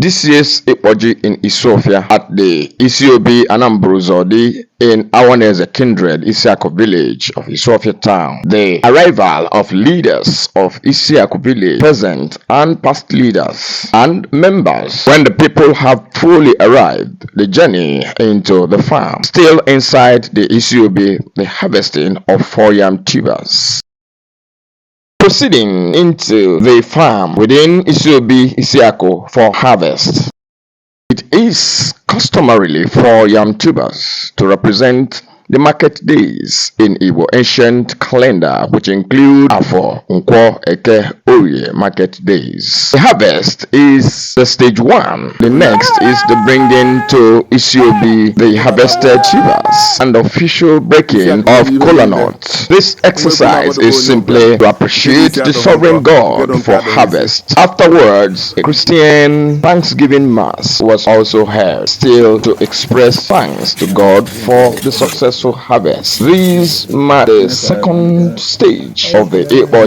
This year's Ikpo in Isofia at the Isiobi Anambruzodi in Awaneze Kindred Isiako village of Isofia town. The arrival of leaders of Isiako village, present and past leaders and members. When the people have fully arrived, the journey into the farm. Still inside the Isiobi, the harvesting of 4 yam tubers. Proceeding into the farm within Isiobi Isiako for harvest. It is customarily for yam tubers to represent the market days in Igbo ancient calendar, which include Afo, Nkwo, Eke, Oye market days. The harvest is the stage 1. The next is the bringing to Isiobi the harvested tubers and official breaking of kola nuts. This exercise is simply to appreciate the sovereign God for harvest. Afterwards, a Christian Thanksgiving Mass was also held, still to express thanks to God for the successful harvest. These mark the second stage of the Ikpo.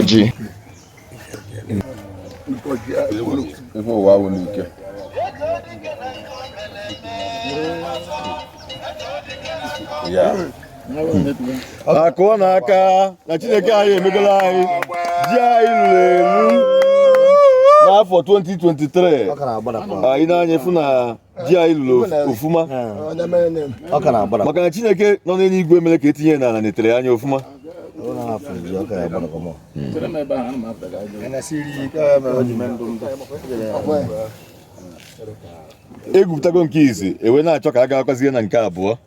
Akona aka na Chineke anyị emegala anyị ji anyị lụrụ n'afọ 2023 anyị na-anya efu na ji anyị lụrụ ofuma maka na Chineke nọ n'eluigwe mere ka etinye n'ala netere anya ofuma. Egwupụtago nke izi ewe na-achọ ka a ga-akwazie na nke abụọ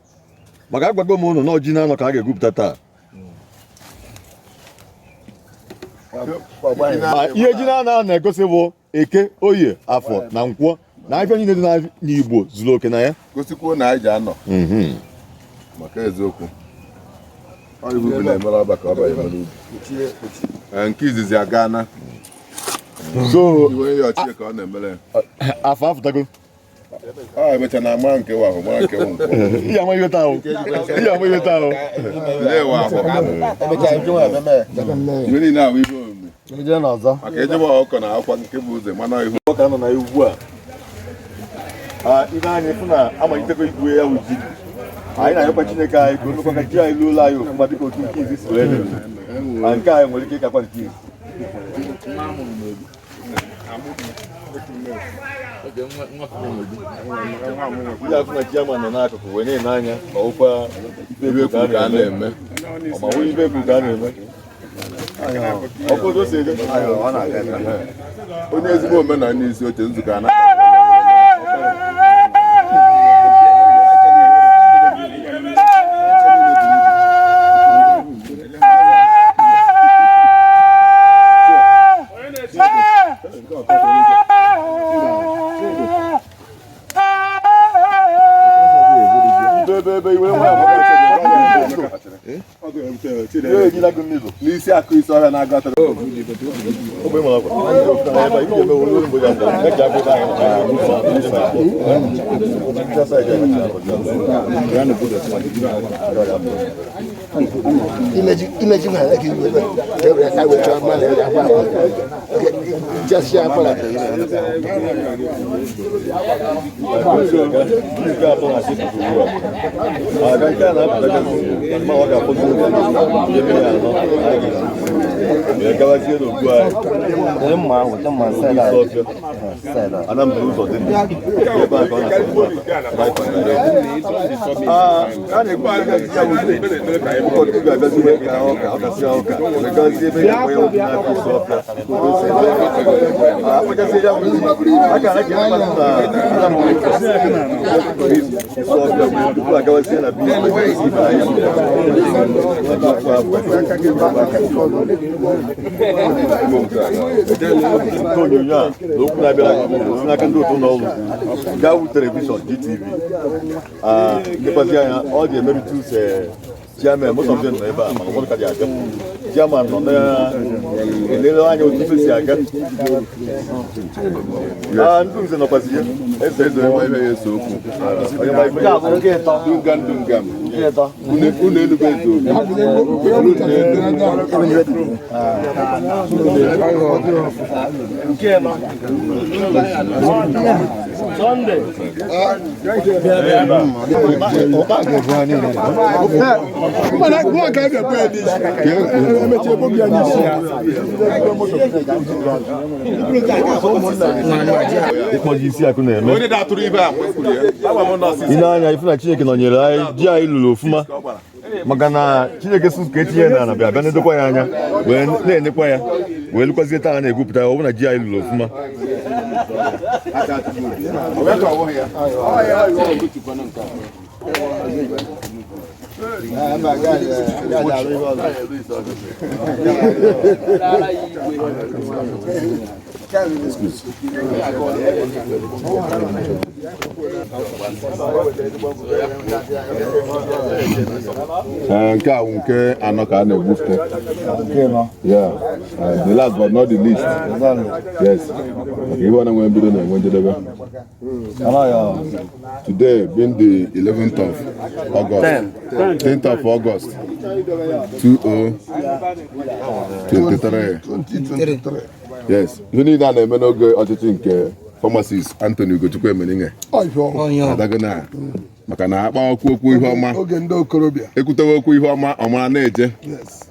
maka agbago m ụnụ na ọjị na-anọ ka a ga-egwupụta taa. Ihe ji na na-egosi bụ Eke, Oye, Afọ na Nkwọ na afọ niile dị n'Igbo zuru oke na ya gosikwuo na anyị ji anọ maka eziokwu ibu na-emere ọba ka ọba emere ubi nke izizi aga na so iwe ya ọchịchị ka ọ na-emere afọ afụtago emecha na ama nke wa ahụ mara nke Nkwọ ihe ama ihe taa ahụ lewa ahụ iwe niile ahụ ibe omume maka ejebe ọkọ na akwa nke bụ ụzọ mana ihu ọka nọ na ugbu a ihe anyị fụ na amalitego igwe ya wụ ji anyị na-ayọkwa Chineke anyị ka o mekwa ka ji anyị luola anyị ofụma dịka otu nke izi si wee dị nke anyị nwere ike ịkakwa nke izi. Ihe afụ na ji ama nọ n'akụkụ wee na-ene anya ka ọkwa ibe ekwu ka a na-eme ọma ibe ekwu ka a na-eme ọkụ ose onye ezigbo omenala isi oche nzukọ a n'isi akụ isi ọhịa na-agatara television GTV all the emeritus chairman, most of them never chairman on the line of the and things in opposition. Sunday. Ikpo ji isi akụ na-eme. Ị na-anya ifu na Chineke nọnyere anyị ji anyị lụrụ ofuma maka na Chineke sụsụ ka etinye na bịa na-edokwa ya anya wee na-enekwa ya wee lụkwazie taa na-egwupụta ya ọ bụ na ji anyị lụrụ ofuma. Nke a nke anọ ka a na-egbufte. Yeah, the last but not the least. Yes. Ihe ọ na-enwe mbido na-enwe njedebe. Today being the 11th of August, 10th of August 2023. Yes. Ihe niile a na-eme n'oge ọchịchị nke pharmacist Anthony Ugochukwu Emeninge. Adagona. Maka na akpa okwu ihe ọma oge ndị okorobịa ekwutewe okwu ihe ọma ọmara na-eje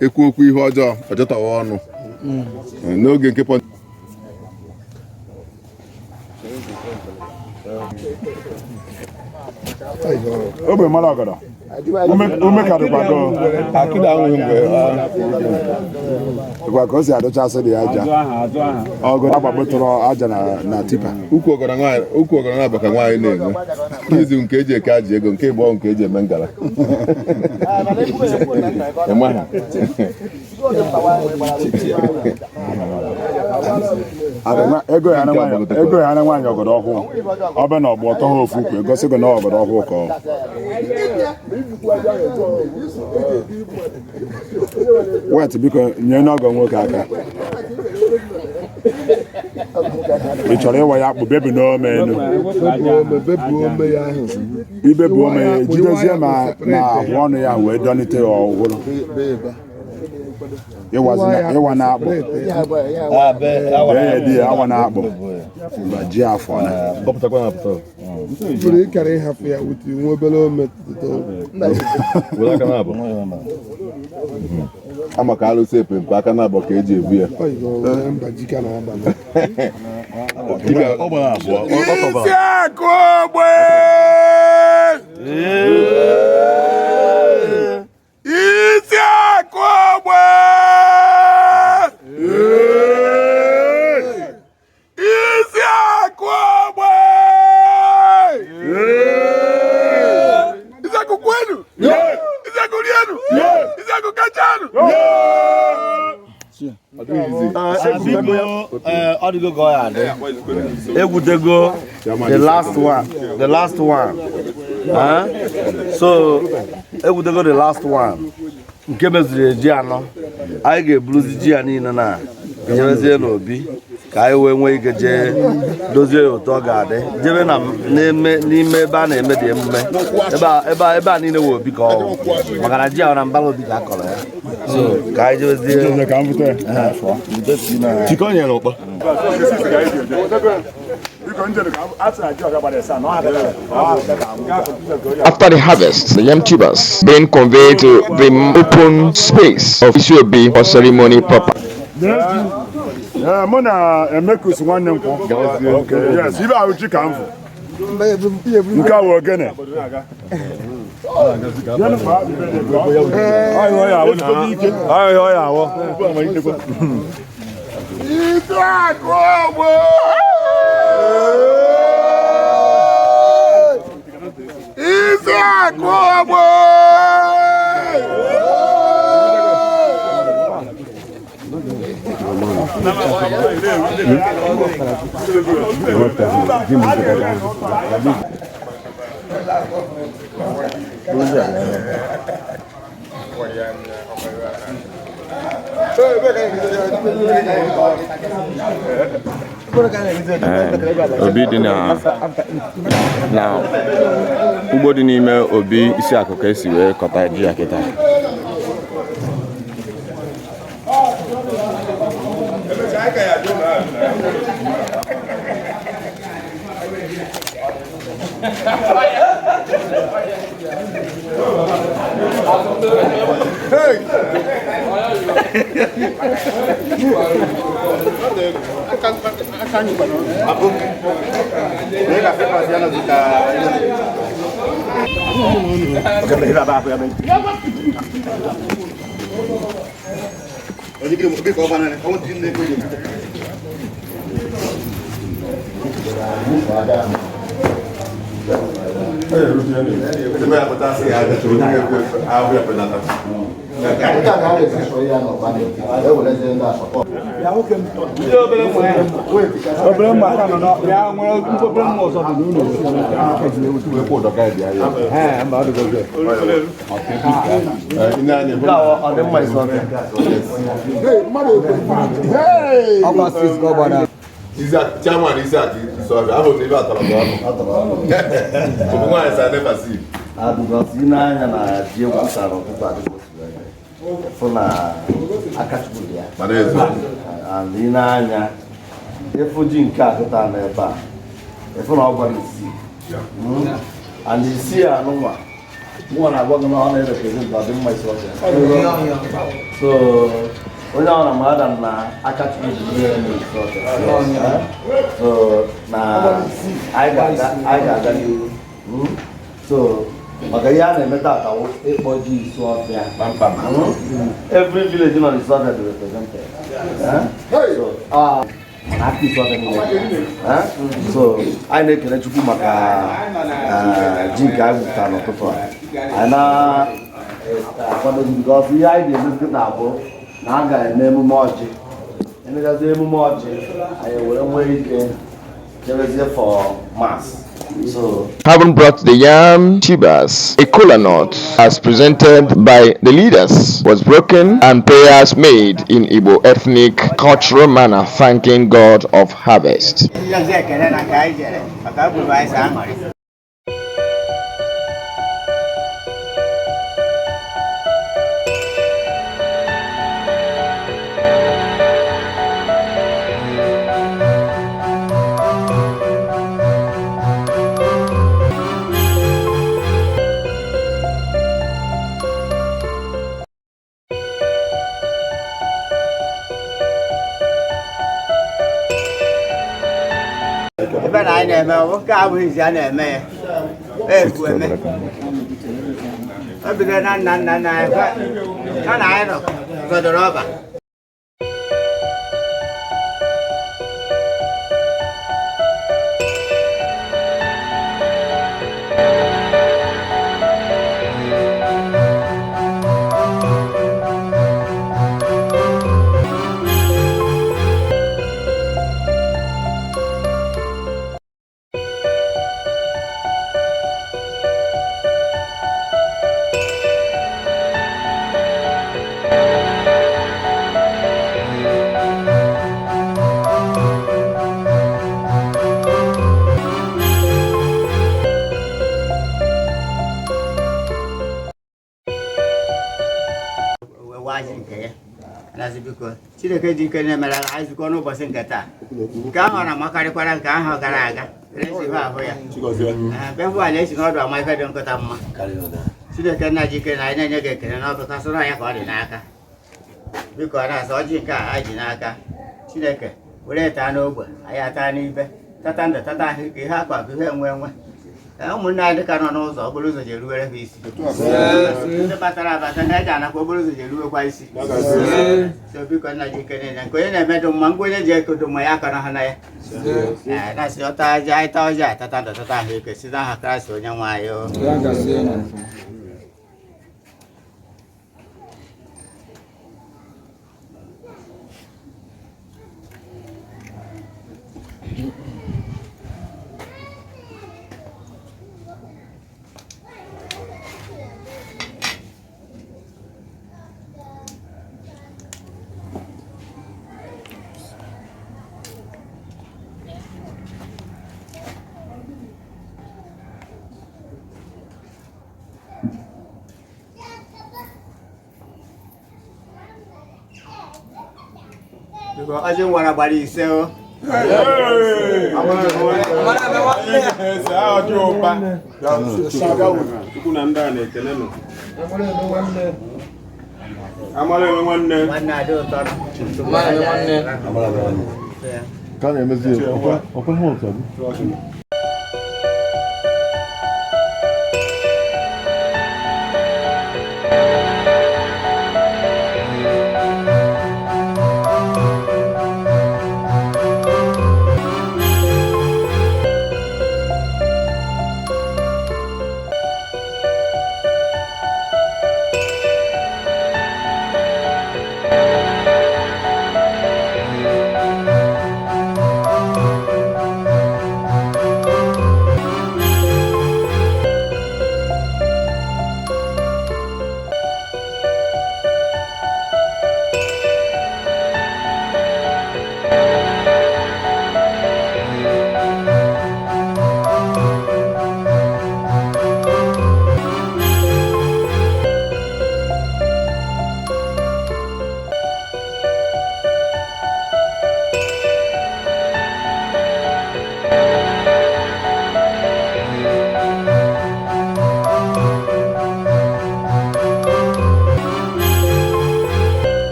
ekwu okwu ihe ọjọọ ọjọtawa ọnụ n'oge nke ogbe mara ọgọdọ ume karịkwado akịda ahụghị mgbe ịgwa ka o si adụchasị dị aja ọgọdọ agbapụtụrụ aja na tipa ukwu ọgọdọ na-abụ ka nwaanyị na-enwe izu nke eji eke aji ego nke ịgbọ nke eji eme ngara ego ya na nwaanyị ọgọdọ ọhụụ ọ bụ na ọgbọ ọtọ ha ofu ukwu egosigo na ọgọdọ ọhụụ ka ọ wet biko nye n'ọgọ nwoke aka ị chọrọ ịwa ya akpụ bebi n'ome enu ibebu ome ya ejidezie ma ahụ ọnụ ya wee dọnite ya ọhụrụ ịwa na-akpụ bee di ya awa na-akpụ mgbe ji afọ na Pụrụ ịkara ịhapụ ya wuti nwa obere ome ama ka alụsị epempe aka na-abọ ka eji ebu ya mba jika na agba Egwutego the last one so egwutego the last one nke mezuru ji anọ anyị ga-eburuzi ji ya niile na jebezie n'obi ka anyị wee nwee ike jee dozie otu ọ ga-adị jebe na n'ime ebe a na-eme dị emume ebe a niile wee obi ka ọ maka na ji ahụ na mbara obi ka a kọrọ ya so ka anyị jebezie chikọnyere ụkpọ After the harvest, the yam tubers being conveyed to the open space of Isiobi for ceremony proper. mụ na Emekus nwanne m kwụ yes ibe ahụ chi ka m fụ nke a wụ ogene obi dị na ugbo dị n'ime obi isi akụ ka esi wee kọta ji ya kịta. Isaac, chairman Isaac, so I have never thought about it. So why is I never see? Because you know, I'm a geographer for na akachukulia. And you know, if you drink car, you can never. If you know what you see, and you see a number, one I wasn't on the represent, but in my social. So. When I'm madam na akachukulia so na I got that you. So. Magayane meta ka Ikpo so there. Every village on the south is represented. So active so I need to chukwu maka jinka butano toto. Ana because the idea is good now na aga eme moji. Ene ga ze emu moji. I will wait there for mass. So, having brought the yam tubers, a kola nut, as presented by the leaders, was broken and prayers made in Igbo ethnic cultural manner, thanking God of harvest. Bên này nè mà có cao thì sẽ nè mẹ ê của mẹ ở bên đây này nó này rồi rồi đó bà Chile ji ke na mara ai ko no bosen kata ka ho na makari kwara ka ho gara aga resi ba ho ya be fu ale si no do mai ka don ko tamma chile ke na ji ke na ina nye ke na to ka so ya ko di na aka bi ko na so ji ka ai ji na aka chile ke were ta no ogbo ai ata ni be tata nda tata ke ha kwa bi he nwe ụmụnne dị ka nọ n'ụzọ okporo ụzọ ji eruwere ha isi ndị batara abata ha eji anakwa okporo ụzọ ji eruwekwa isi so biko nna ji ike niile nke onye na-emedụ mma ngwa onye ji ekodo mma ya akọrọ ha na ya na-asị ọta aja ịta ọjị atata ndụ tata ahụ ike si n'aha Kraịst onye nwe anyị. Because I just want to buy this,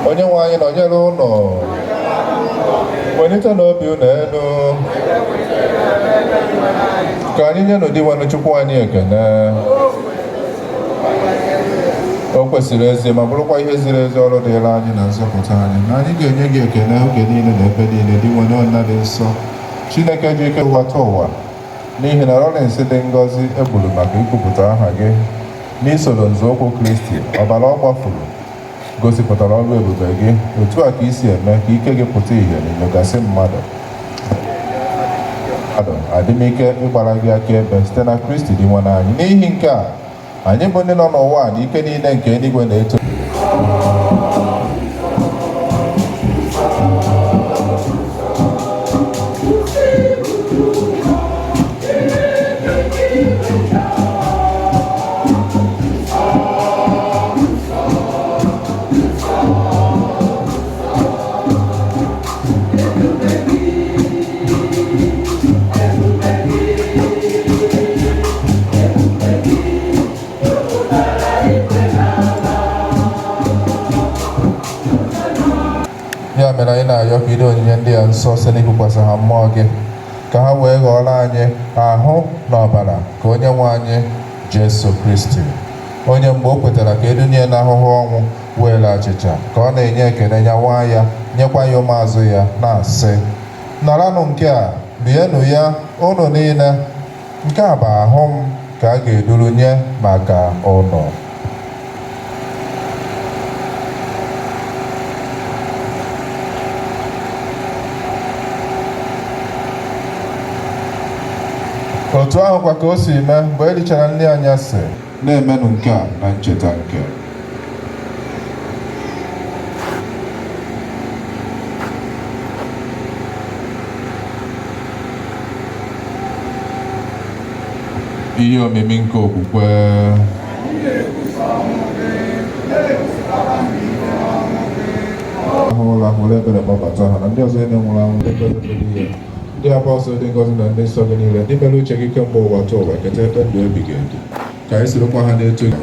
onye nwe anyị nọnyere ụlọ welite n'obi unu elu ka anyị nye n'ụdị nwanne Chukwu anyị ekene. O kwesịrị ezi ma bụrụkwa ihe ziri ezi ọrụ dịrị anyị na nzọpụta anyị, na anyị ga-enye gị ekene oge niile na ebe niile dị nwere ọna dị nsọ Chineke ji ike ghọta ụwa, n'ihi na Lawrence dị ngọzi egburu maka ikwupụta aha gị n'isoro nzọụkwụ Kristi ọbara ọ gbafuru gosipụtara ọrụ ebube gị. Otu a ka isi eme ka ike gị pụta ìhè n'inyogasị mmadụ adịmike ịgbara gị akaebe site na Kristi dị nwanne anyị. N'ihi nke a, anyị bụ ndị nọ n'ụwa na ike niile nke eluigwe na-eto Thank you. ya mere anyị na-ayọ ka ide onyinye ndị a nsọ site n'ikwukwasị ha mmụọ gị ka ha wee ghọọrọ anyị ahụ na ọbara ka onye nwe anyị Jesu Kristi, onye mgbe o kwetara ka edunye n'ahụhụ ọnwụ were achịcha ka ọ na-enye ekele nyawa ya nyekwa ya ụmụazụ ya na-asị, naranụ nke a rienụ ya unu niile, nke a bụ ahụ m ka a ga-eduru nye maka unu. Otu ahụkwa ka o si mee mgbe e richara nri anyasị, na-emenụ nke a na ncheta nke ihe omimi nke okwukwe. ahụla were ebere gbabata ha na ndị ọzọ na-enwere anwụ ndị apọstọl dị ngọzi na ndị nsọ gị niile ndị mere uche gị kemgbe ụwa taa ụwa keta ekpe ndụ ebighị ebi ka anyị sirikwa ha na-eto gị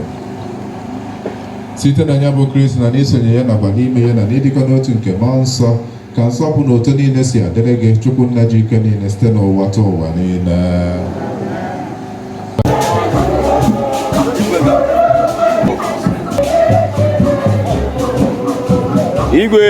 site na ya bụ Kristi na n'isonye ya nakwa n'ime ya na n'ịdịkọ n'otu nke mmụọ nsọ ka nsọpụ na oto niile si adịrị gị Chukwu nna ji ike niile site n'ụwa taa ụwa niile. Igwe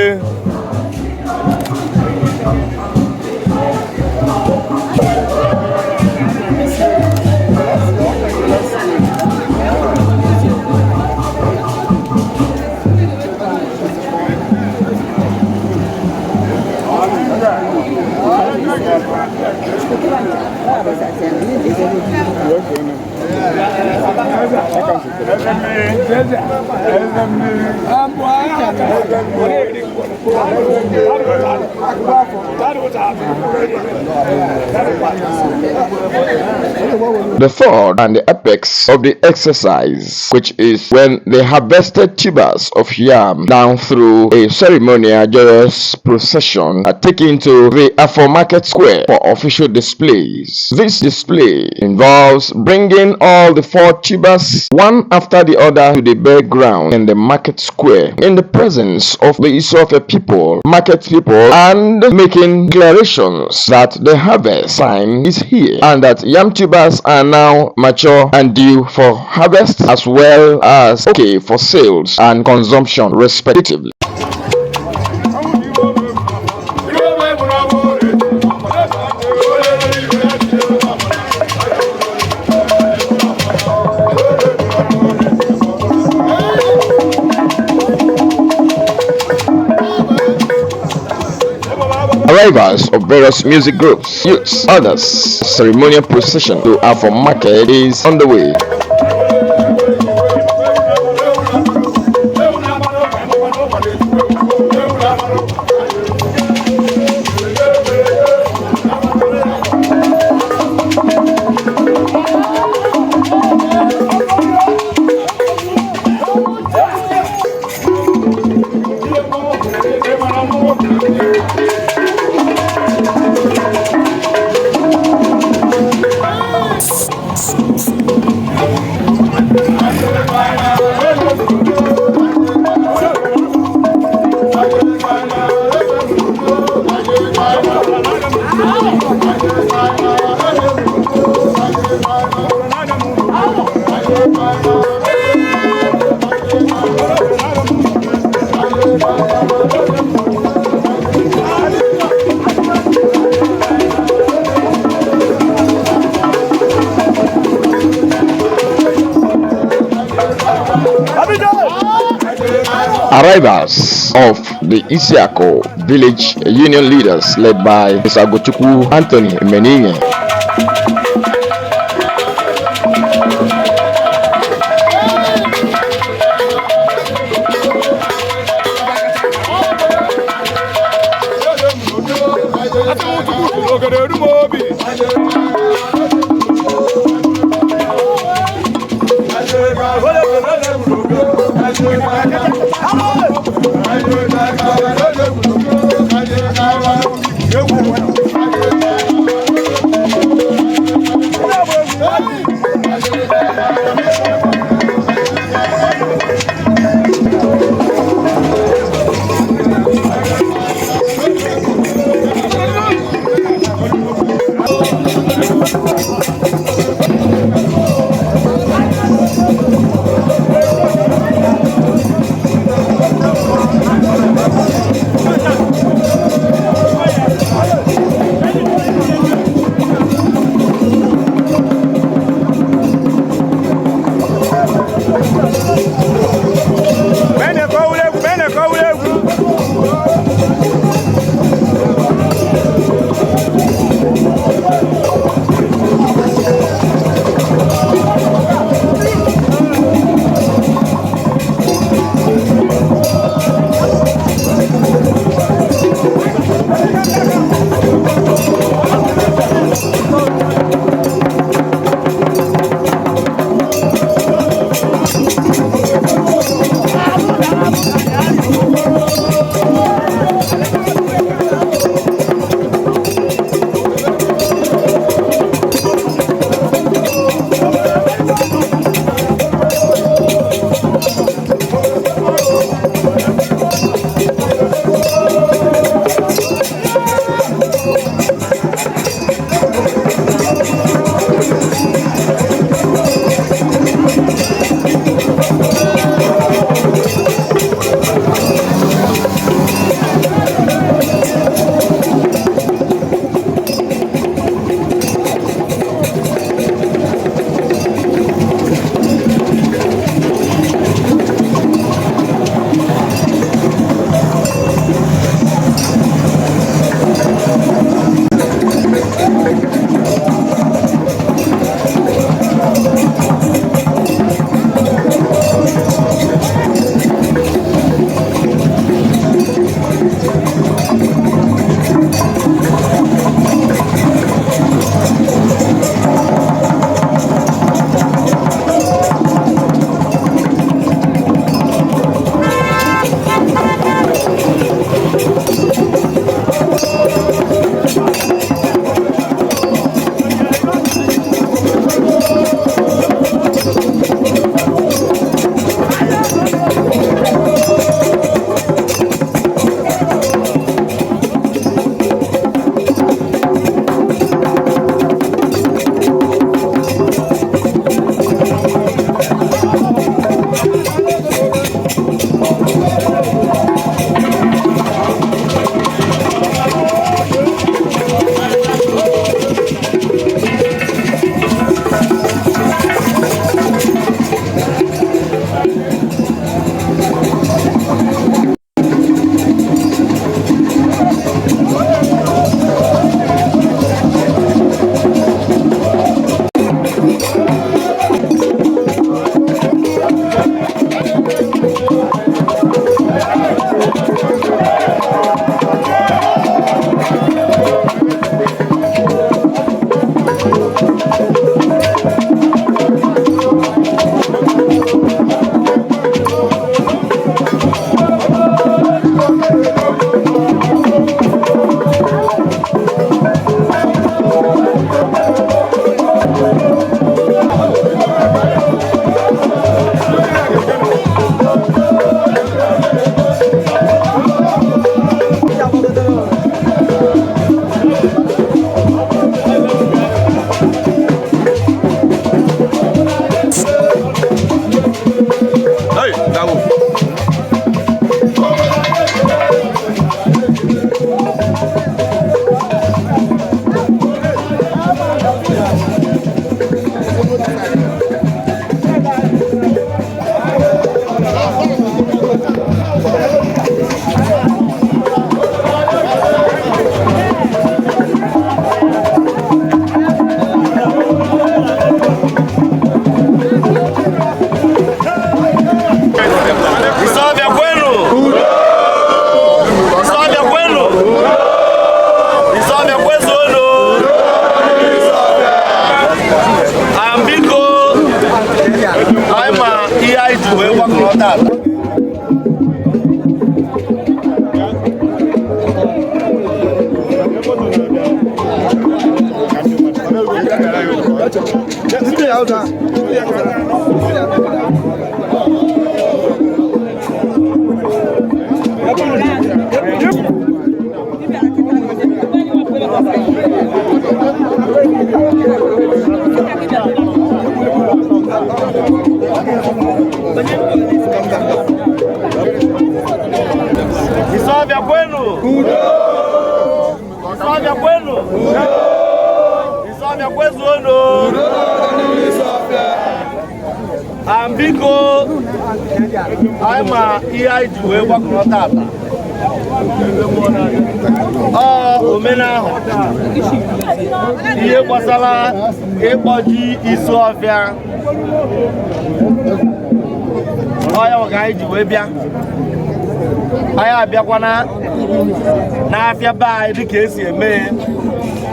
The third and the apex of the exercise, which is when they harvested tubers of yam down through a ceremonial joyous procession, are taken to the Afo Market Square for official displays. This display involves bringing all the 4 tubers one after the other to the bare ground in the market square in the presence of the Isofe people, market people, and making declarations that the harvest time is here and that yam tubers are now mature and due for harvest as well as okay for sales and consumption respectively. Arrivals of various music groups, youths, others, ceremonial procession to Afo Market is on the way. Arrivals of the Isiako village union leaders led by Mr. Gochukwu Anthony Meninye. Isofia kwenu. Isofia kwenu. Isofia kwezu ono. Ambiko ama ihe ji wee gbakọrọ tata. Omena ahụ ihe gbasara ịkpọji Isofia ọya ka anyị ji wee bịa. Anyị abịakwana n'afịa be anyị dịka esi eme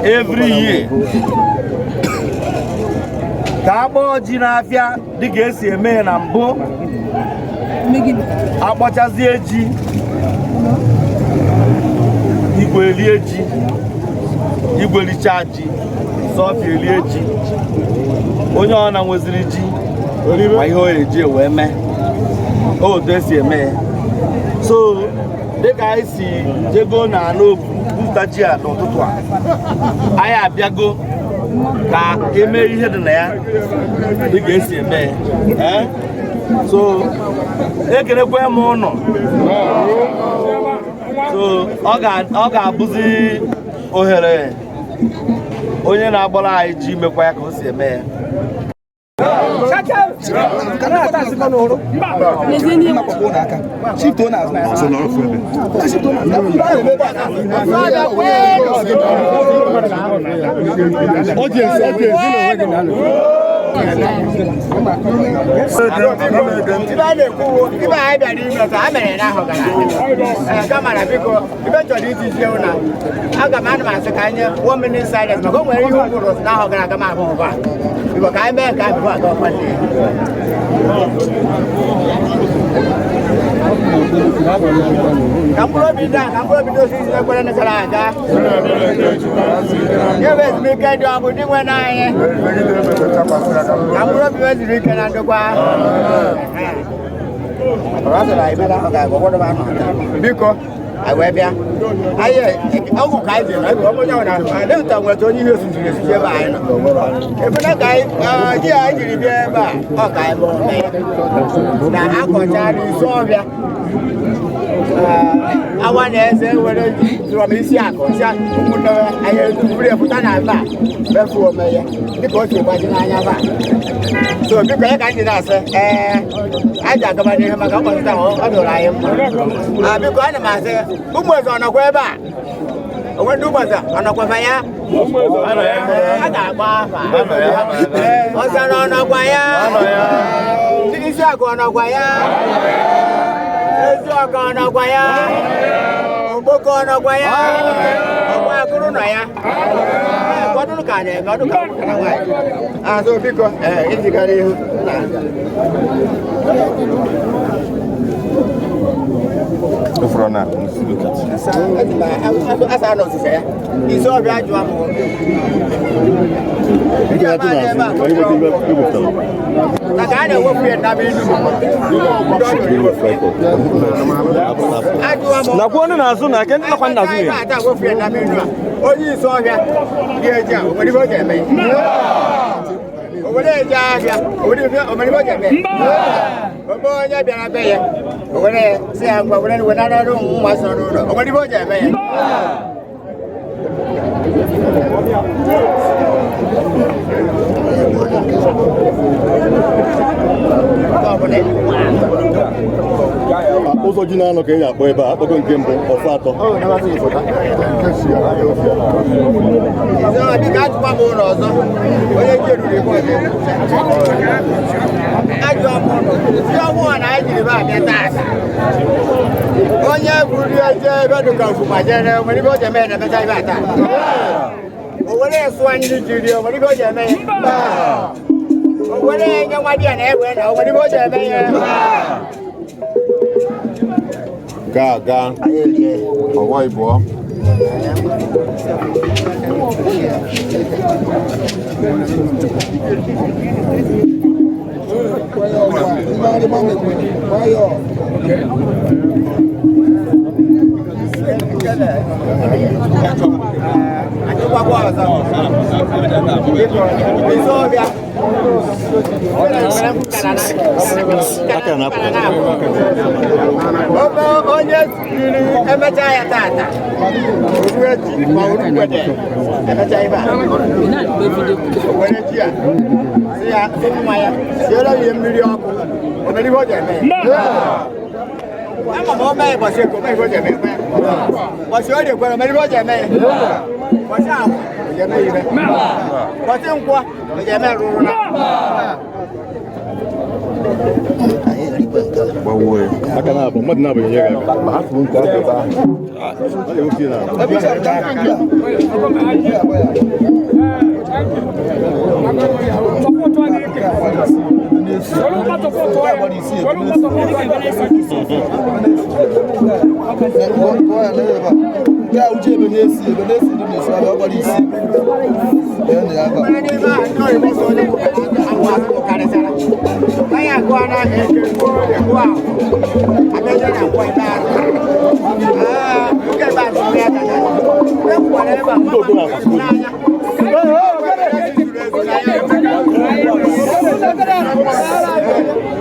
every year ka akpọọ ji n'afịa dịka esi eme na mbụ. Akpọchazie ji, Igwe elie ji, Igwe licha ji, Isofia elie ji. Onye ọ na nweziri ji ma ihe o eji wee mee otu esi eme. So dịka anyị si jego na n'obu bupụta ji a n'ụtụtụ a, anyị abịago ka eme ihe dị na ya dịka esi eme. So ekelekwe m ụnụ. So ọ ga-abụzi ohere onye na-agbara anyị ji mekwa ya ka o si eme ya. Biko awebia aye ogu kai de na go mo na de ta nwe to ni he su ji se ba ai no e bi na kai ji ai ji bi e ba o kai bo me na akocha ni Isofia awa na eze were from isi akocha mu na aye bure futa na ba be fu o me ye bi ko ti gba ji na anya ba so bi ko e ka ji na se aja ga ba ni he ma ga mo ta o do ra ye bi ko ana ma se umwezo anakwa ebe a onwe ndị ụmụeza anakwa ya ga-agba afa ọsa na ọnọkwa ya isi akụ ọnọkwa ya ezi ọka ọnọkwa ya ogboko ọnọkwa ya ọkwa akụrụ nọ ya ọdụrụ ka na-eme ọdụ ka na nwaanyị azụ biko izigara ihu Frona, asa no se ya. Isofia aju amu. Na ka na wo fie na bi nu. Aju amu. na kwonu na azụ na ke ndị nakwa na azụ ya. Ata wo fie na bi nu. Onye Isofia dị eja, o nwere bo je me. O nwere eja afia, o nwere bo je me. Obo onye bịara be ya. O nwere si ya ngwa nwere na na nwa so n'ụlọ. O nwere bo je me ya. ụzọ ji na-anọ ka ị ga-akpọ ebe a akpọgo nke mbụ ọfọ atọ onye buru eje ebe dịka ofugbajere nwere ibe o ji eme ya na-emecha ibe ata o were sụọ ndị jiri o nwere ibe o ji eme ya o were nye nwa di ya na-ewe na o nwere ibe o ji eme ya ga ọwọ ịbụọ Isofia onye emecha ya tata echi ma uru mgbede emecha ibe a were ji a si ya si nwa ya siere ihe mmiri ọkụ omere ihe o ji eme ama ma o mee ụbọchị eko mee ihe o ji eme ụbọchị o riekwere omere ihe o ji eme ụbọchị ahụ o ji eme ihe ụbọchị nkwọ o ji eme rụrụ na aka na-abụ mmadụ na-abụghị ihe ga-aga ma ha furu nke aka taa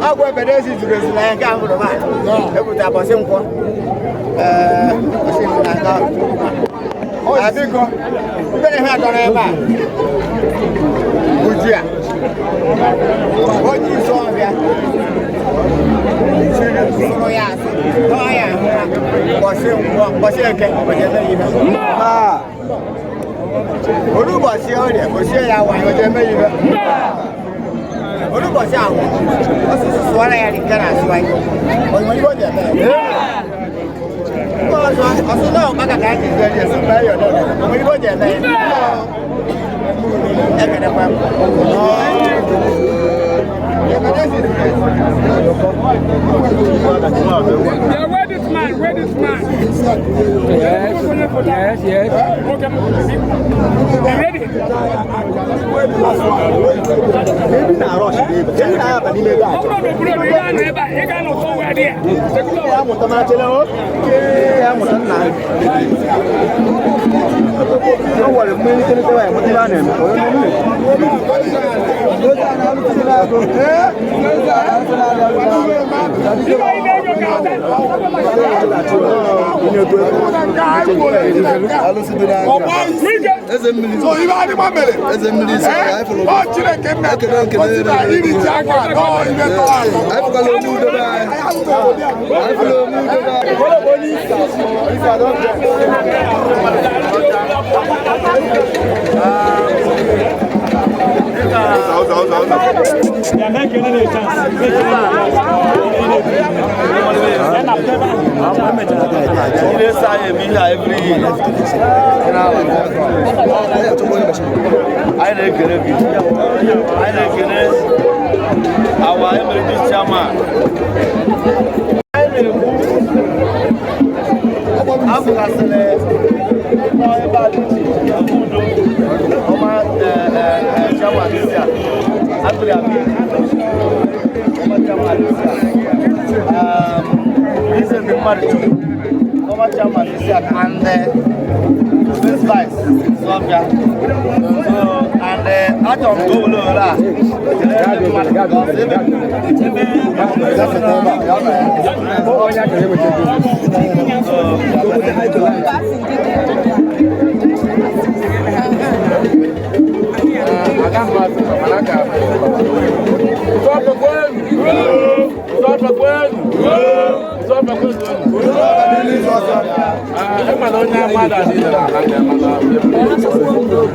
agwa bedezi zuru ezu na ya nke ahụrụ ma ebute abọsị nkwọ biko mbere ha dọrọ ebe a bụ ji a onye isi ọbịa sụrụ ya asị tọọ ya ahụ mbọsị eke ojeme ihe olu ụbọchị ọrịa gosie ya nwanyị ojeme ihe olùbọ̀sí àwọn ọ̀sùn sùwárà yà ní gánà síwáyé ọ̀yìnbó yóò jẹ̀ bẹ́ẹ̀. ọ̀sùn náà bákàtà ti jẹ́ ẹ̀jẹ̀ sí bẹ́ẹ̀ yọ̀ náà ọ̀yìnbó jẹ̀ bẹ́ẹ̀. ẹ̀kẹ̀dẹ̀ pa Where this man? Where this man? Yes, yes. Okay, ready? maybe na rush maybe na happen n'ime ebe a Ị ga nọkọ wee dị ya amụta na chere o ya amụta nna o nwere mmiri kelite ya amụta ebe a na-eme eze mmiri so ibe adị gba mere eze mmiri so ọ Chineke nna osi na iri ji aka nọ ibe tọ anyị afụkwala omu udo be anyị afụkwala omu udo be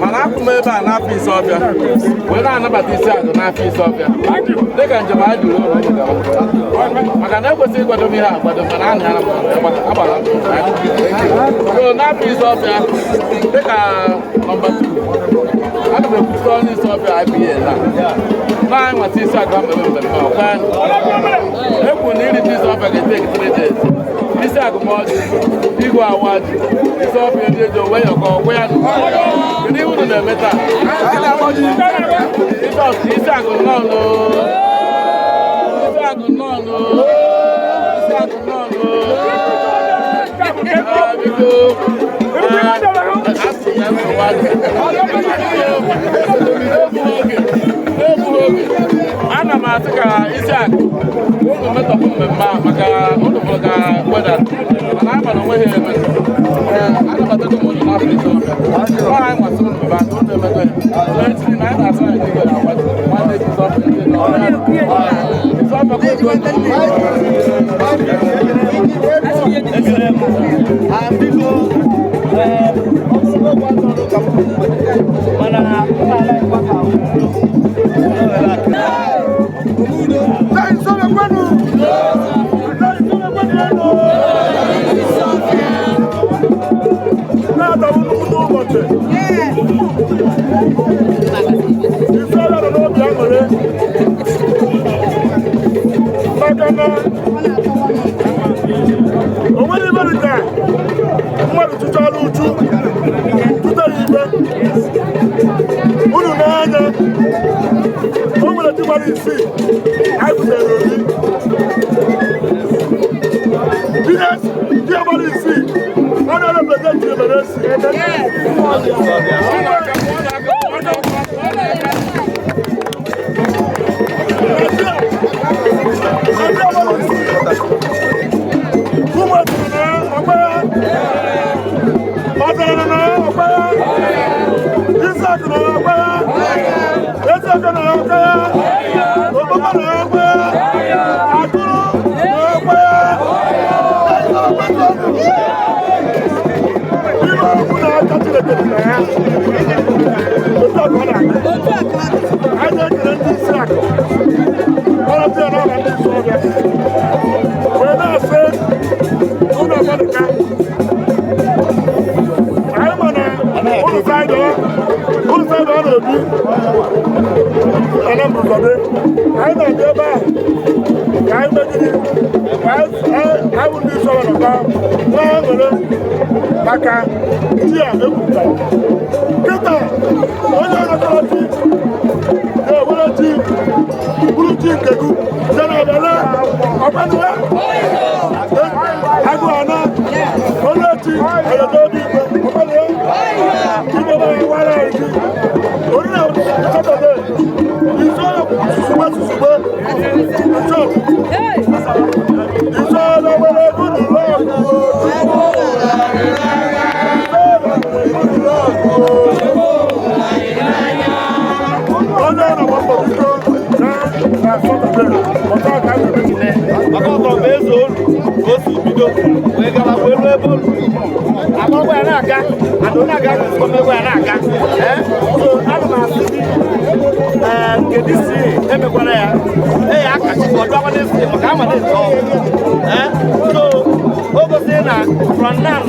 mana akụm ebe a n'afọ ise ọbịa wee na-anabata isi agụ n'afọ ise ọbịa dịka njem a jụrụ maka na ekwesịghị ịkwadobe ihe akwado mana a na-ara agbara n'afọ ise ọbịa dịka nọmba 2 aga m ekwusi ọnụ isi ọbịa IPA na nwata isi agụ mmemme ọkwa ekwu na irite isi ọbịa ga-eteki 3 days isi agụmọdụ igwe awadụ isi ọbịa ndị eji onwe ya ọkọ ọgwụ ya kedu ihe unu na-eme taa isi agụ nnọọ isi agụ nnọọ isi agụ nnọọ biko asị ya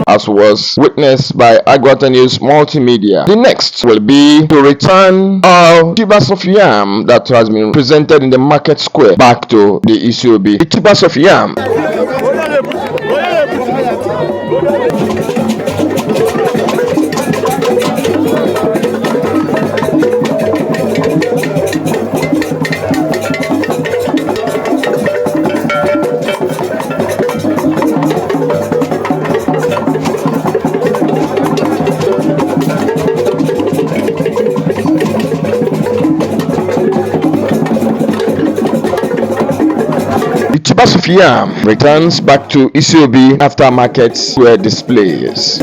As was witnessed by Agwata News Multimedia. The next will be to return our tubers of yam that has been presented in the market square back to the Isiobi. The tubers of yam. Tubers of yam returns back to Isiobi after market square displays.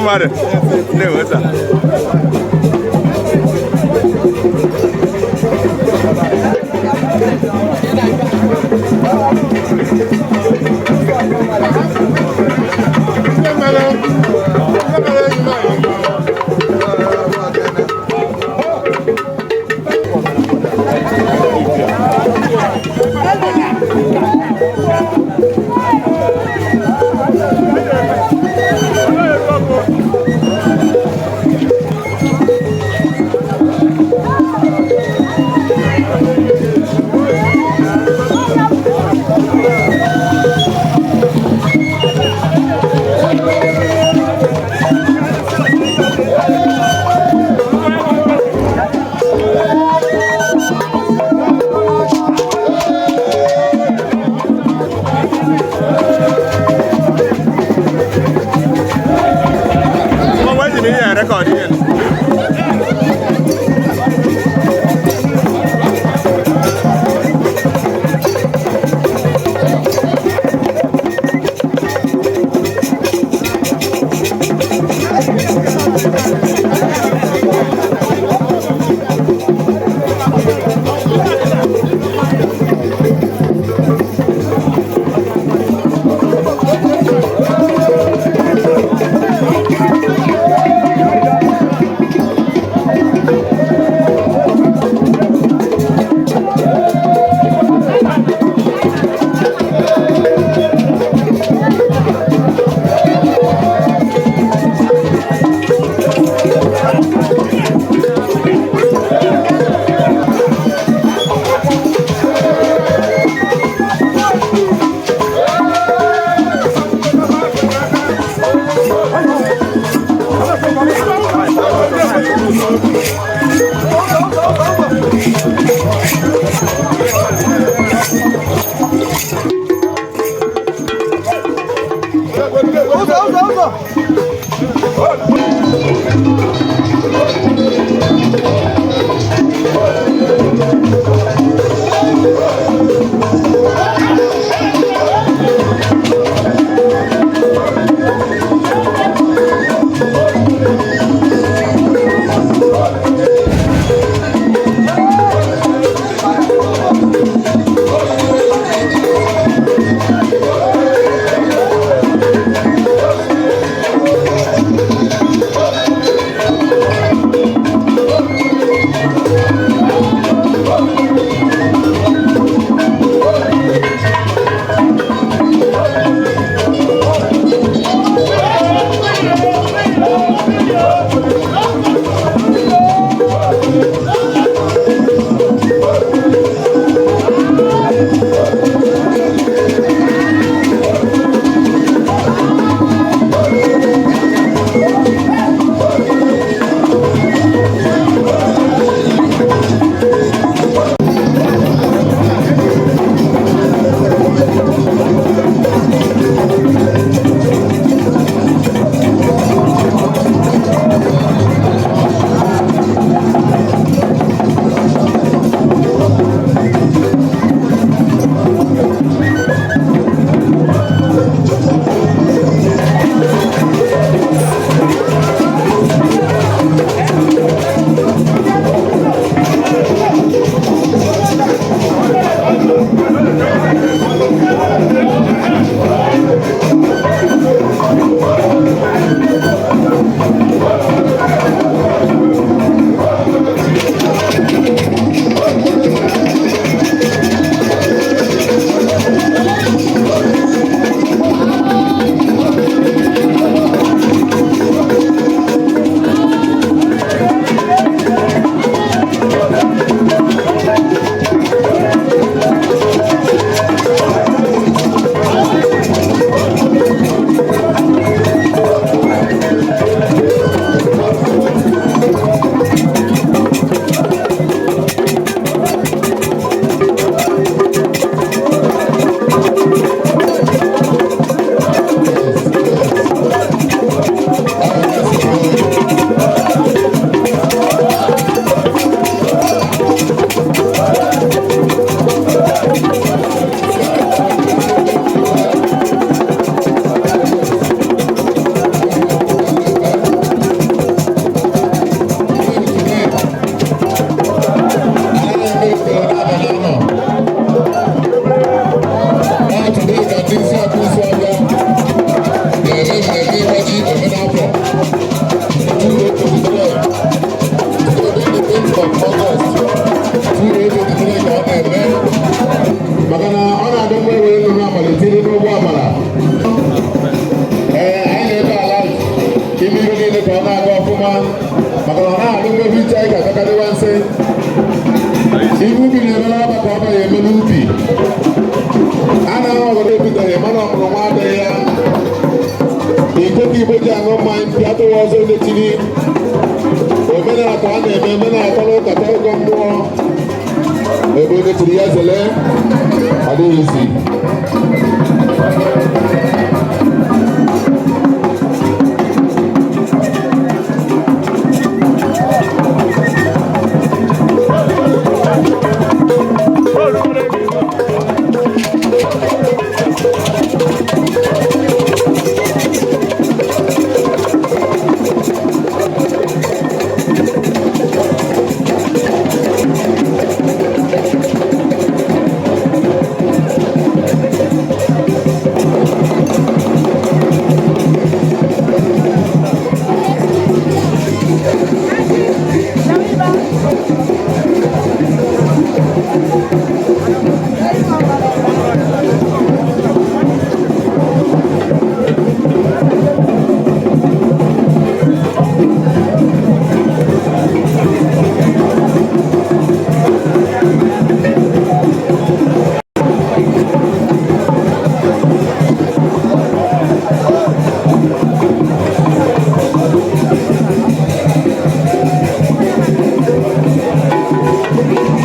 Mare. Ne wasa.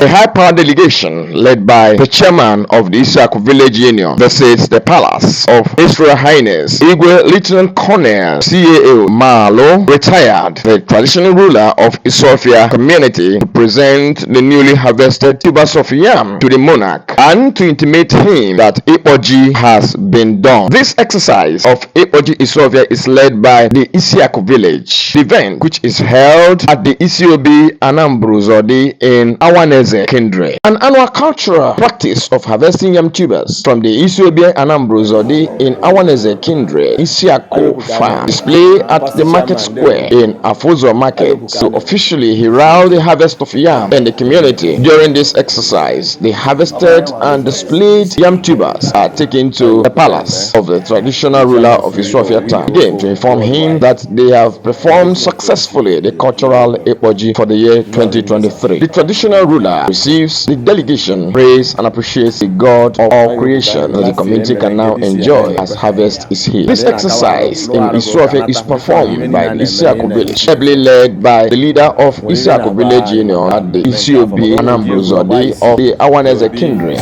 A high-power delegation led by the chairman of the Isiaku Village Union visits the palace of His Royal Highness Igwe Lieutenant Colonel CAO Malo, retired, the traditional ruler of Isofia community, to present the newly harvested tubers of yam to the monarch and to intimate him that Ikpo has been done. This exercise of Ikpo Isofia is led by the Isiaku village. The event, which is held at the Isiobi Anambruzodi in Awaneze Kindre, an annual cultural practice of harvesting yam tubers from the Isiobi Anambruzodi in Awaneze Kindre, Isiaku farm, display at the market square in Afuzo Market to officially herald the harvest of yam in the community. During this exercise, the harvested and displayed yam tubers are taken to the palace of the traditional ruler of Isofia town again to inform him that they have performed successfully the cultural Ikpo for the year 2023. The traditional ruler receives the delegation, praise and appreciates the God of all creation that the community can now enjoy as harvest is here. This exercise in Isofia is performed by the Isiaku village, heavily led by the leader of Isiaku village union at the Isiobi Anambruzodi of the Awaneze Kindred.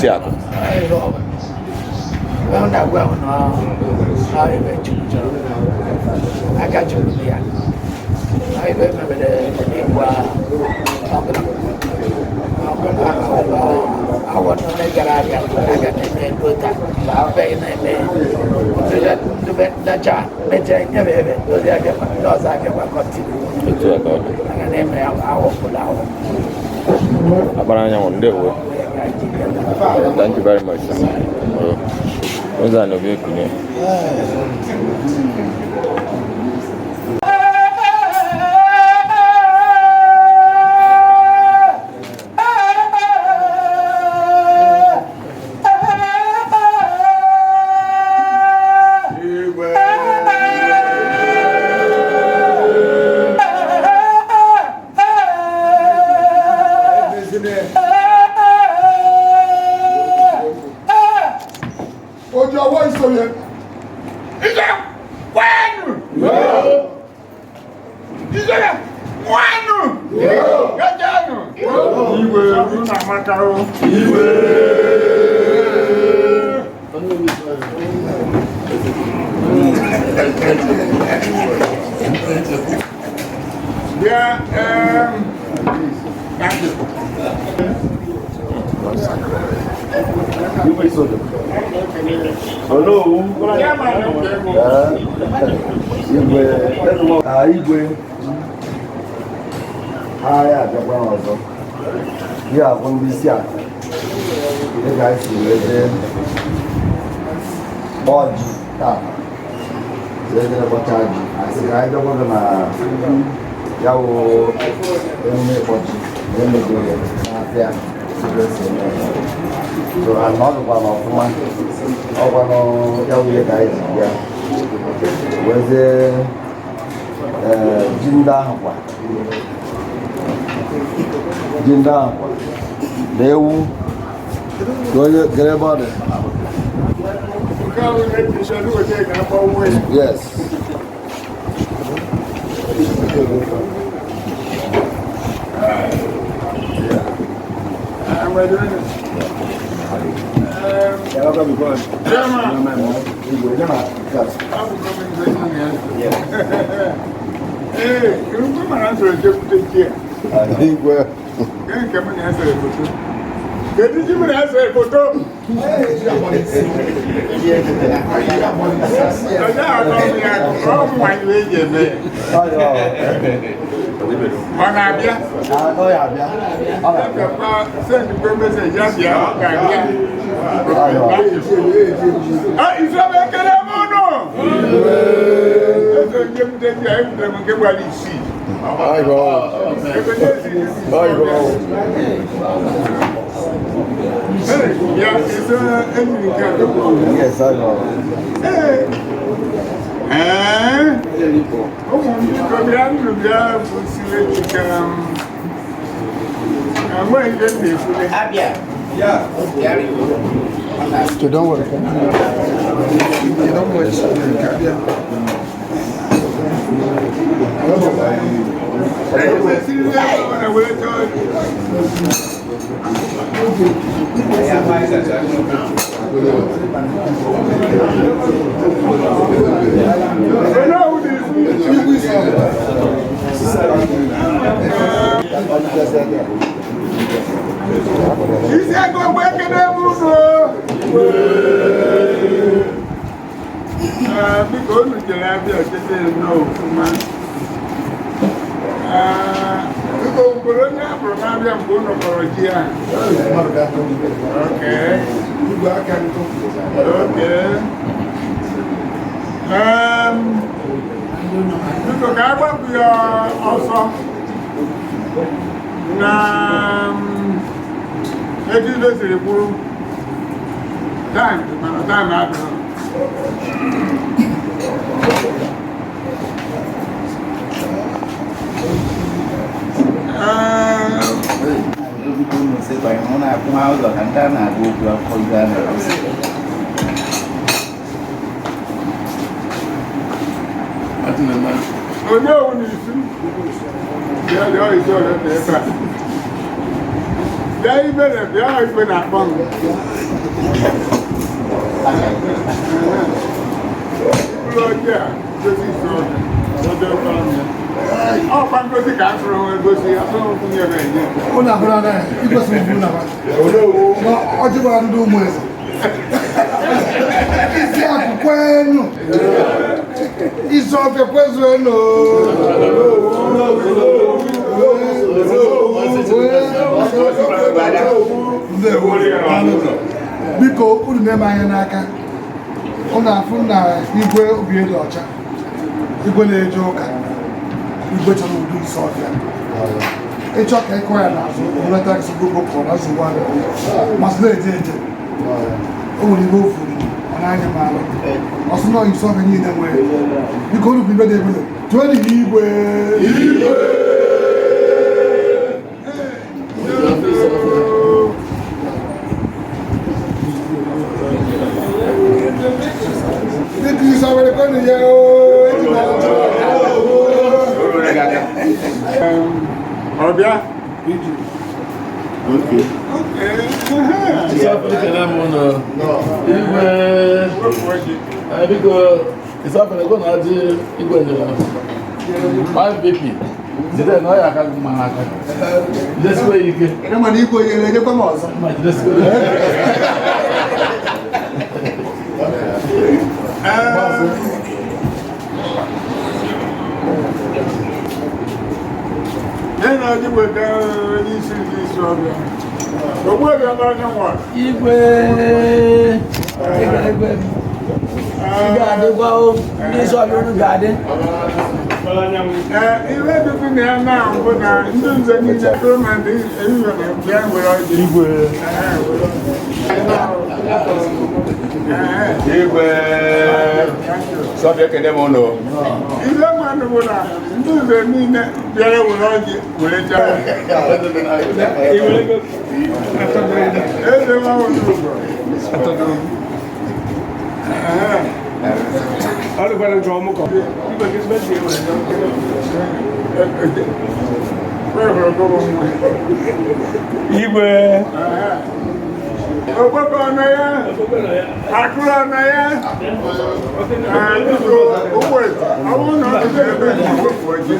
Thank you very much. Igwe ahịa abịakwa ọzọ ihe abụ ndị isi a dịka anyị si wee kpọọ ji taa wee bọcha ji asị ka anyị bịakwa na ya wụ emume ịkpọ ji na emego ya na-abịa so ana ọ dịkwa n'ọfụma ọgwanụ ya wụ ihe ka anyị ji bịa wezie ji ndị ahụ kwa na ewu ka onye gere ebe ọ dị. Yes. Yes, I know. So don't worry. You don't worry. biko unu na-eme anya n'aka ọ na-afụ na igwe obi dị ọcha igwe na-eje ụka igwe chọrọ ụdị isi ọbịa ịchọ ka ịkọ ya n'azụ nweta nsogbu kọrọ na nsogbu adị masị na-eje eje o nwere ibe ofu ọ na-anya m alụ ọsụ na isi ọbịa niile nwere biko unu bụ ibe dị ebele tụọ n'ihe igwe Ọbịa na-adị weta n'isi ọbịa ogbuebi ọbara nwa igwe ga-adịkwa ndị isi ọbịa unu ga-adị ihe dịbụ na ya na mbụ na ndị nze niile tụrụ na ndị ehihie na bịa nwere ọjị igwe sọfịa ekene m ụlọ ihe mmadụ bụ na ndị nze niile bịara were ọjị were chaa eze nwa ụzọ igwe Okpoko ọ̀nà ya, akụrụ ọ̀nà ya, biko ụgbọ etu, ọwụ na ọdụdụ ebe ji ikpofu ọjị.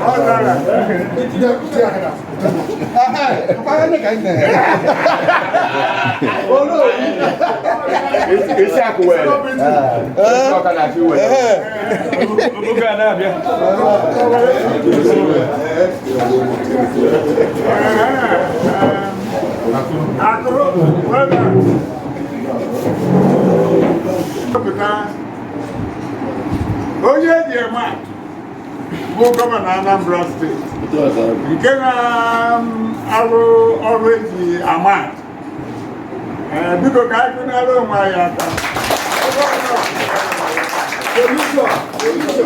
Ọ dara. isi akụwe ọka na-achị iwe oge a na-abịa Akụrụ webe onye eji eme bụ gọvanọ Anambra steeti nke na-arụ ọrụ eji ama biko ka anyị kụnara onwe anyị aka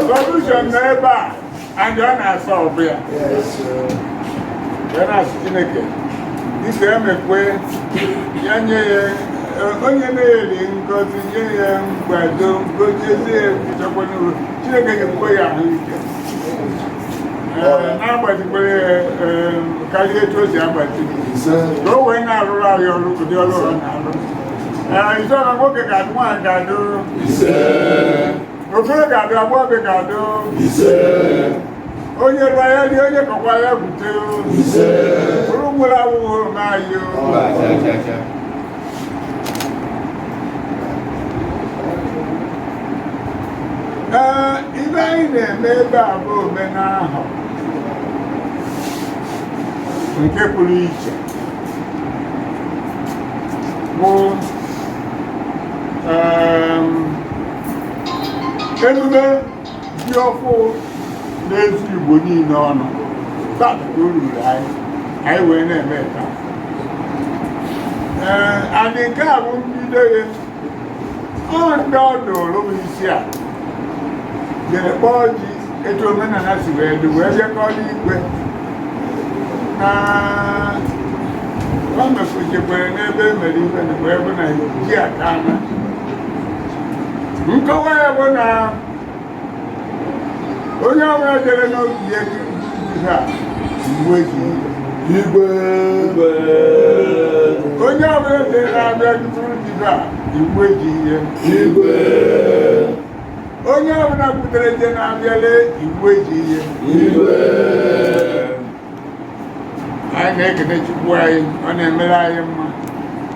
solution nọ ebe a and ọ na-asa ọbụ ya na-asị Chineke dịka emekwe ya nye ya onye na-eri ngozi nye ya mgbado ngozi ezi ebichakwa n'uru Chineke nyekwe ya ahụike na-agbazikwere karịa etu o si agbazi ka o wee na-arụrụ anyị ọrụ ụdị ọrụ ọ na-arụ isọrọ nwoke ga-adụ nwaanyị ga-adụ okoro ga-adụ agbọghọ ga-adụ onye rụọ ya dị onye kọkwa ya bute bụrụ nwere awụghị oroma anyị ibe anyị na-eme ebe a bụ omenahụ nke pụrụ iche bụ emume ji ọfụ na-ezu Igbo niile ọnụ tata ka o ruru anyị wee na-eme taa adị nke a bụ mbido ya ndị ọdụ ụlụm isi a jere kpọọ ji etu omenala si wee dị wee bịakọrọ igwe na ọ mefuchekwere n'ebe emere ife na wee bụ na ji akana nkọwa ya bụ na onye ọbụla jere n'obi ya ihe a igwe ji igwe onye ọbụla jere na-abịa jụrụ ji a igwe ji ihe igwe onye ọbụla butere je na-abịale igwe ji ihe anyị na-ekene Chukwu anyị ọ na-emere anyị mma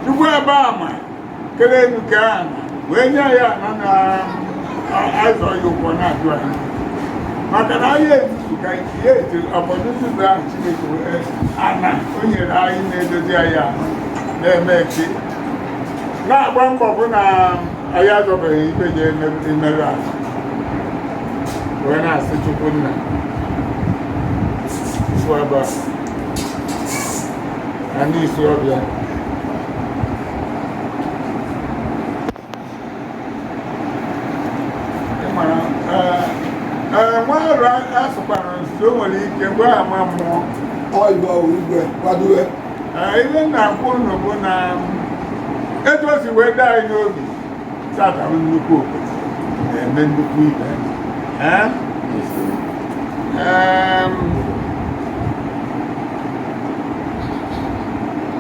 Chukwu ebe ama kere enu ka ana wee nye anyị ana na-azọ ya ụkwụ na-ajụ anyị maka na anyị ezuzu ka ya etere ọbọdụzụzụ ahụ Chineke ana o nyere anyị na-edozi anyị ahụ na-eme eke na-agba mbọ bụ na anyị azọbeghị ibe je emerụ ahụ wee na-asị Chukwu nna Chukwu ebe a ndị isi ọbịa nwa ọrụ asụkwara nso nwere ike mgbe ama mmụọ igwe kwadowe ihe na-akwụ unu bụ na etu o si wee daa anyị n'obi tata nnukwu obodo na-eme nnukwu ibe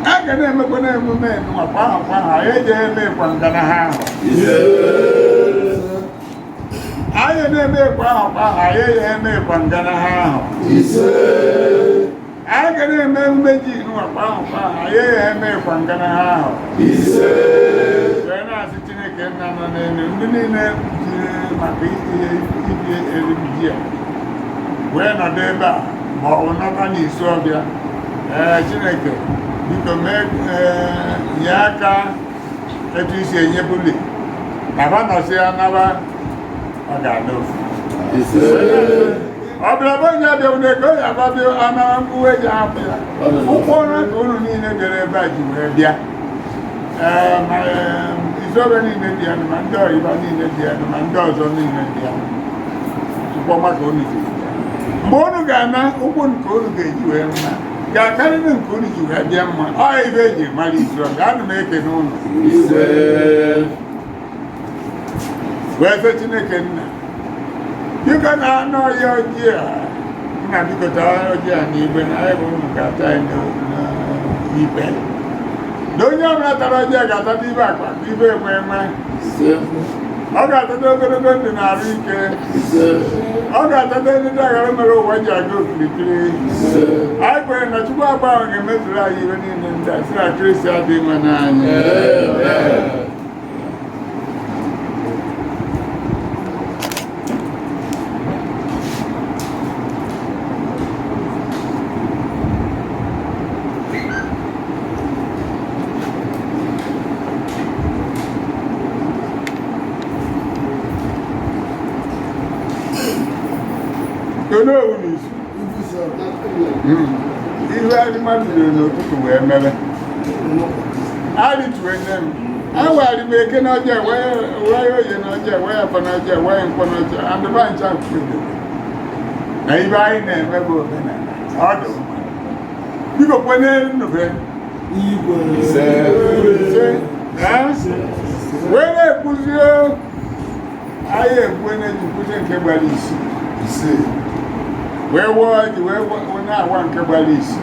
a ga na-emekwa na emume kwa ahụ anyị eji eme kwa nganaha ahụ anyị na-eme kwa ahụ anyị eji eme kwa nganaha ahụ anyị ga na-eme emume ji kwa ahụ anyị eji eme kwa nganaha ahụ wee na-asị Chineke nna nọ n'elu ndị niile jiri maka ibi eriri ji a wee nọdụ ebe a ma ọ bụ nọta n'isi ọbịa Chineke biko nye aka etu isi enyebuli naba nọsị ya naba ọ ga-adị ofu ọ bịara bụ onye abịa bụ ego ya ababịa anara mkpụrụ eji hapụ ya ụkwụ ọrụ ka unu niile bịara ebe a ji wee bịa ma izobe niile dị ya ma ndị ọyịba niile dị ya ma ndị ọzọ niile dị ya ụkwụ ọma ka unu ji mgbe unu ga-ana ụkwụ nke unu ga-eji wee mma ga-akarịrị nke unu ji wee bịa mma ọ ibe eji mara isi ọbịa ana m ekene ụlọ wee sị Chineke nna biko na anụ ọhịa ojii a nna bikọta ojii a n'igwe na anyị bụ ụmụ ga-ata anyị n'ibe na onye ọbụla tara ojii a ga-atata ibe akpa ibe enwe enwe ọ ga-atata ogologo ndụ na arụ ike ọ ga-atata ndị aghara mere ụwa ji aga okirikiri anyị kwere na Chukwu agba ahụ ga-emezuru anyị ibe niile ndị a sị na Kristi adị mma n'anya ihe anyị mmadụ bidoro n'ụtụtụ wee mere arịtue nne m awari m eke n'ọjọọ wee oye n'ọjọọ wee akwa n'ọjọọ wee nkwọ n'ọjọọ andụba ncha kwudo na ibe anyị na-eme bụ omenala ọdụ biko kwenye nnube ise wee na-ekwuzi anyị ekwu na-ejikwuzi nke gbara isi wee wụọ ji wee na-awa nke gbara isi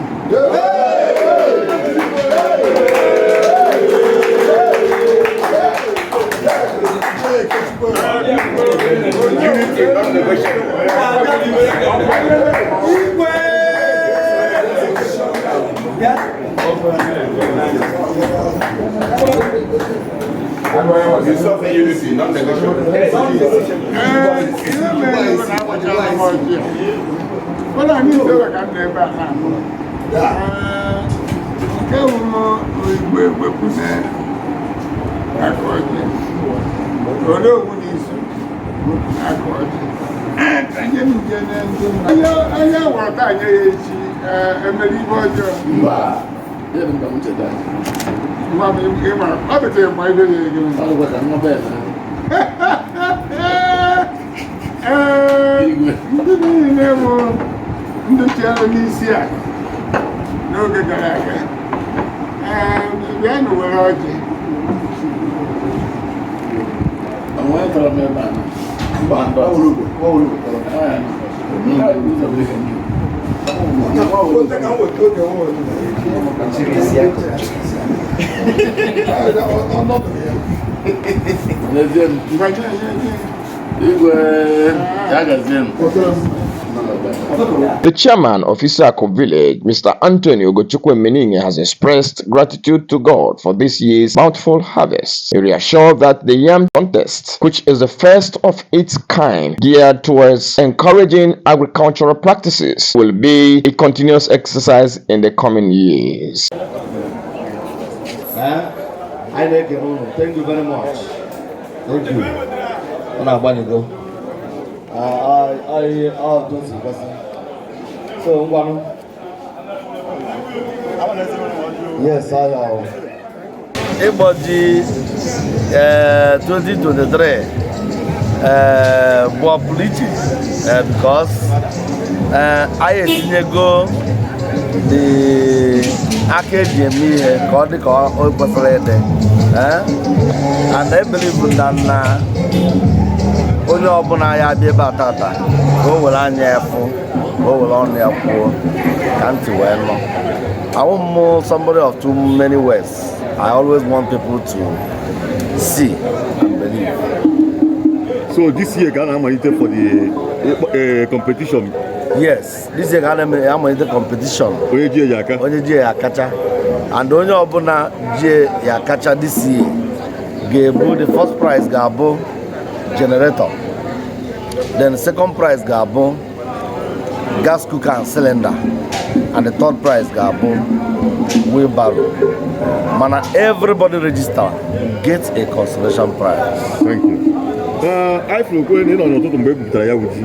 Unity, not negotiable. Well, I need to look at the back now. We put that. Although we need accord. And then I know what I Emily Roger. Didn't come to that. Mammy came out. I'll be there, my baby. I was not bad. Ndị chere n'isi a n'oge gara aga bịa na were ọjị onwe tọrọ m ebe a mba ndọ The chairman of Isako village, Mr. Anthony Ogochukwu Meninge, has expressed gratitude to God for this year's bountiful harvest. He reassured that the yam contest, which is the first of its kind geared towards encouraging agricultural practices, will be a continuous exercise in the coming years. Thank you very much. Thank you. So, yes, I am. Igbo 2023 bụ ọpụrụiche because anyị etinyego the aka eji eme ihe ka ọ dị ka o kwesịrị ịdị and I believe na onye ọbụla ya abịa ebe a tata ka o were anya efu ka o were ọnụ ya kwuo ka ntị wee nọ. I want somebody of too many words. I always want people to see and believe. So this year Ghana amalite for the competition. Yes, this year Ghana amalite competition. Onye ji ya aka. Onye ji ya kacha. And onye ọbụla ji ya kacha this year ga-ebu the first prize ga-abụ generator. Then the second prize ga-abụ gas cooker and cylinder. And the third prize ga-abụ wheelbarrow. Mana everybody register gets a consolation prize. Thank you. I feel going in on ụtụtụ mgbe ebupụtara ya bụ ji.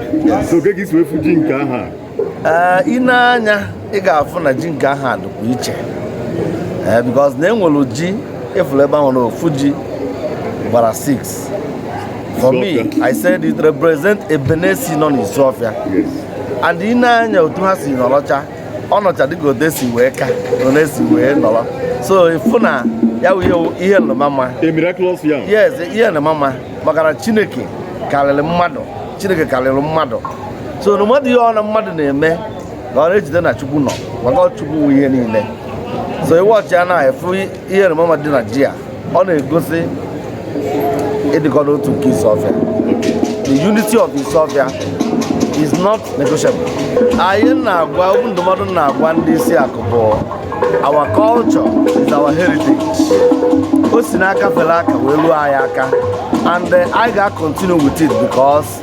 So ka gị si efu ji nke aha. Ị na-anya ị ga-afụ na ji nke aha dịkwa iche. Because na enwere ji efuru ebe ahụ na ofu ji gbara 6. For me, I said it represents a Benesi non Isofia. Yes. And ị na-anya otu ha si nọrọcha ọ nọcha dịka otu esi wee ka one si wee nọrọ. So ifu na ya wụ ihe nlụmama. A miraculous yam. Yes, ihe nlụmama maka na Chineke karịrị mmadụ. Chineke karịrị mmadụ. So na mmadụ ihe ọ na mmadụ na-eme na ọ na-ejide na Chukwu nọ maka Chukwu ihe niile. So ịwọchi ya na efu ihe nlụmama dị na ji a ọ na-egosi ịdịkọ n'otu nke Isofia. The unity of Isofia is not negotiable. Anyị na-agwa ndụmọdụ na-agwa ndị isi akụ bụ our culture is our heritage. O si n'aka fere aka wee ruo anyị aka and I ga-continue with it because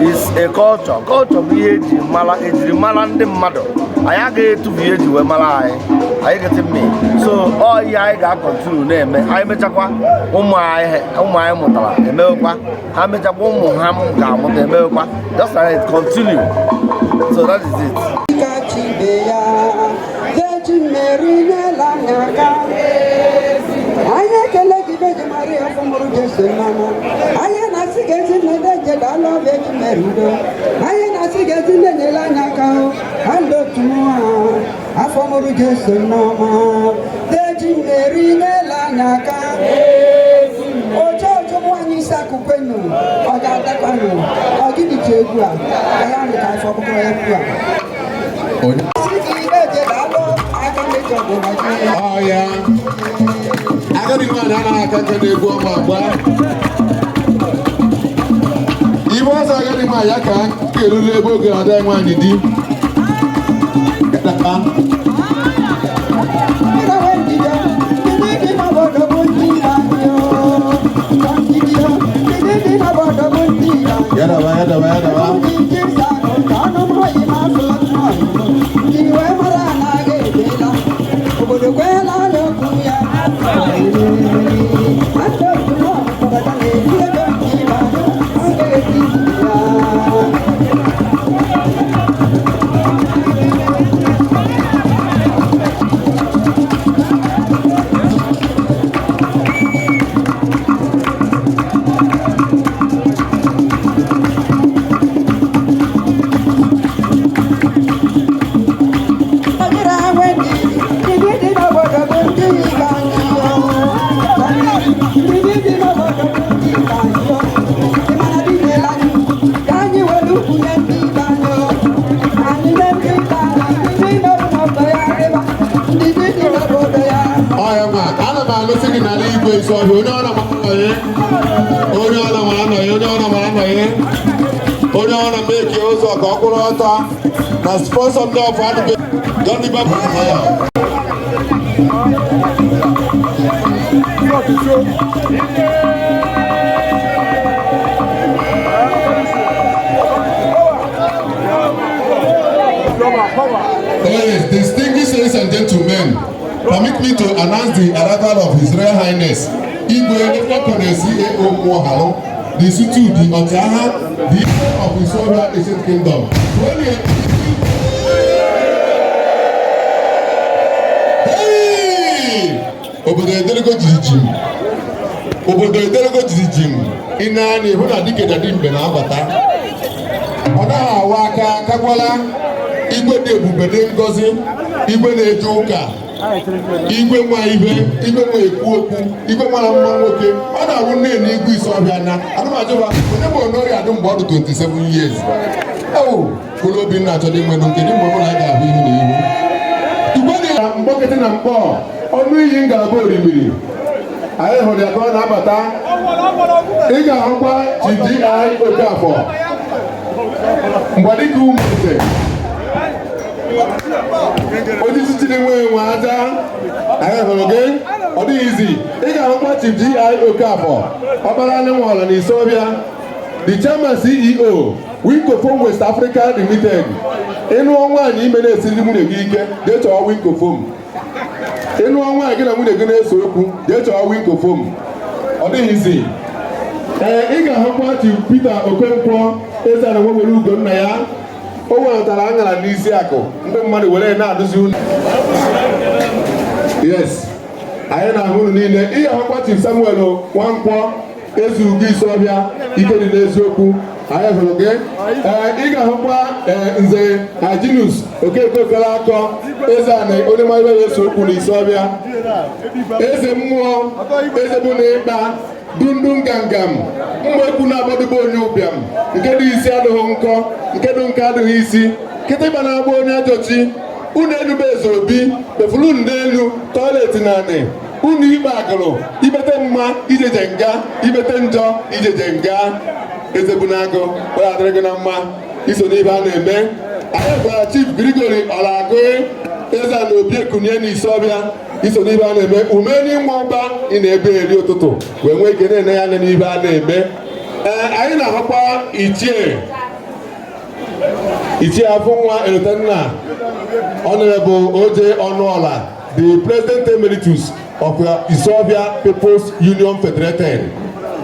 it's a culture. Culture bụ ihe ejiri mara ndị mmadụ. Anyị agaghị etufu ihe eji wee mara anyị. Anyị get me. So ọ ihe anyị ga-continue na-eme. Anyị mechakwa ụmụ anyị mụtara emewekwa. Ha mechakwa ụmụ ha ga-amụta emewekwa. Just like it continue. So that is it. Isaku kwenu, ọjà àtàkùnù, ọ̀gídì tí egwu a, ẹ̀yà nìkan ìfọ̀kùnkùn egwu a. Síkì ilé ìjẹ lálọ́, akẹ́kọ̀ọ́ ọ̀gbọ̀n Nàìjíríà. Ọ̀ya, akẹ́kọ̀ọ́ náà náà akẹ́kọ̀ọ́ egwu ọmọ àgbá. Ibo ọsọ akẹ́kọ̀ọ́ àyà kan kèrú lébó gẹ̀ ọ̀dá ẹ̀wọ̀n àdìdí. Kẹta. Yadawa. Onye ọrụ meki ụzọ ka ọ kwụrụ ọtọ na sponsọ ndị ọfọ adịbe gọdịba Distinguished ladies and gentlemen, permit me to announce the arrival of His Royal Highness Igbo CAO Mohalo, the Sutu, the Otaha, the of the Soviet Asian Kingdom. Hey! Obodo ederego jijim ina ni hụ na dike na dimbe na abata. Ọ naghị awa aka kakwala igwe dị ebube dị ngozi, igwe na-eje ụka, igwe nwa ibe, igwe nwa ekwu okwu, igwe mara mma nwoke. Ọ na-awụ nne na igwe isi ọbịa na anụmajụba onye bụ onye ọrịa dụ mgbe ọ dị 27 years. Kolo Obinna achọdị mmadụ nke dị mgbe ọ na ga-ahụ ihu na ihu. Igwe dị na mgbọkịtị na mkpọ ọnụ iyi ngalaba orimiri. Anyị hụrụ ya ka ọ na-abata. Ị ga-ahụkwa GDI Okafọ mgbadika ụmụnze ojiji chiri nwe aja. Anyị hụrụ gị ọ dịghị izi. Ị ga-ahụkwa Chief GI Okafọ ọkpara Anyanwụọla na Isiobia, the chairman CEO Winkofom West Africa Limited. Ịnụọ nwaanyị ime na-esiri nwunye gị ike jee chọọ Winkofom. Ịnụọ nwaanyị gị na nwunye gị na-ese okwu jee chọọ Winkofom. Ọ dịghị izi. Ị ga-ahụkwa Chief Peter Okonkwo eze na nwewere ugo nna ya. O wetara aṅara n'isi akụ ndị mmadụ were na-adụzi unu. Yes, anyị na-ahụ unu niile. Ị ga-ahụkwa Chief Samuel Nwankwọ Ezugo Isiobia ike dị n'eziokwu. Anyị hụrụ gị. Ị ga-ahụkwa Nze Ajinus Okekokere Akọ eze ana onye ma ibe ya-eso okwu n'Isiobia. Eze mmụọ eze bụ na ịkpa dundu ngangam mgbe ekwu na-agbadebe onye ụbịam nke dị isi adịghị nkọ nke dị nke adịghị isi kịtịkpa na-agba onye ajọchi. Unu enube eze obi pefulu n'elu tọiletị na anị. Unu ikpe agụrụ ibete mma ijeje nga ibete njọ ijeje nga. Eze bụ n'agụ ọ adịrị gị na mma iso n'ibe a na-eme. Anyị gwara Chief Grigori Ọlagụ eze na obi ekunye n'Isiobia iso n'ibe a na-eme. Umeni nwa ụba ị na-ebe eri ụtụtụ wee nwee ike na-ene ya n'ibe a na-eme. Anyị na-ahụkwa Ichie Afụnwa Elotenna Honorable Oje Ọnụọla, the President Emeritus of Isiobia People's Union Federated.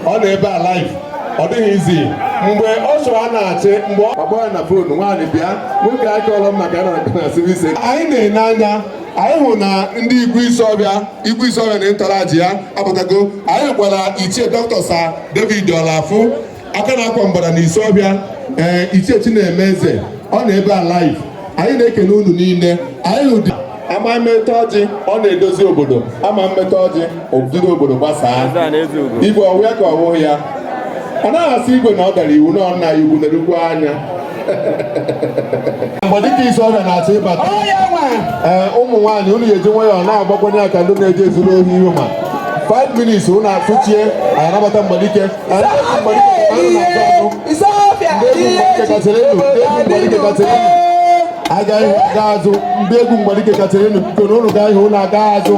Ọ na-ebe alive. Ọ dịghị izi mgbe ọ chọrọ a na-achị mgbe ọ gbara na fonu nwaanyị bịa nwoke aka ọlọ maka na sivise. Anyị na-ene anya anyị hụ na ndị Igbo Isiobia na ntọraji ya apụtago. Anyị gwara Ichie Dr. Sir David Olafụ aka na-akwa mgbada na Isiobia, Ichie Chinemeze ọ na-ebe alive. Anyị na-ekene unu niile. Anyị hụ ama mmetọ ọjị ọ na-edozi obodo, ama mmetọ ọjị obido obodo gbasaa. Igbo ọwụ ya ka ọwụ ya. ọ naghị asị igwe na ọ dara iwu na ọnna iwu na-erukwa anya mgbe dịka isi ọrịa na-achọ ịbata ụmụ nwaanyị unu ga-eji nwayọọ na-agbakwanye aka ndị na-eji ezuru ohi ihu ma 5 minutes unu afụchie anabata mgbadike agaghị aga azụ ndị egwu mgbadike kachara enu biko na ụlụ ga-ahụ ụlọ aga azụ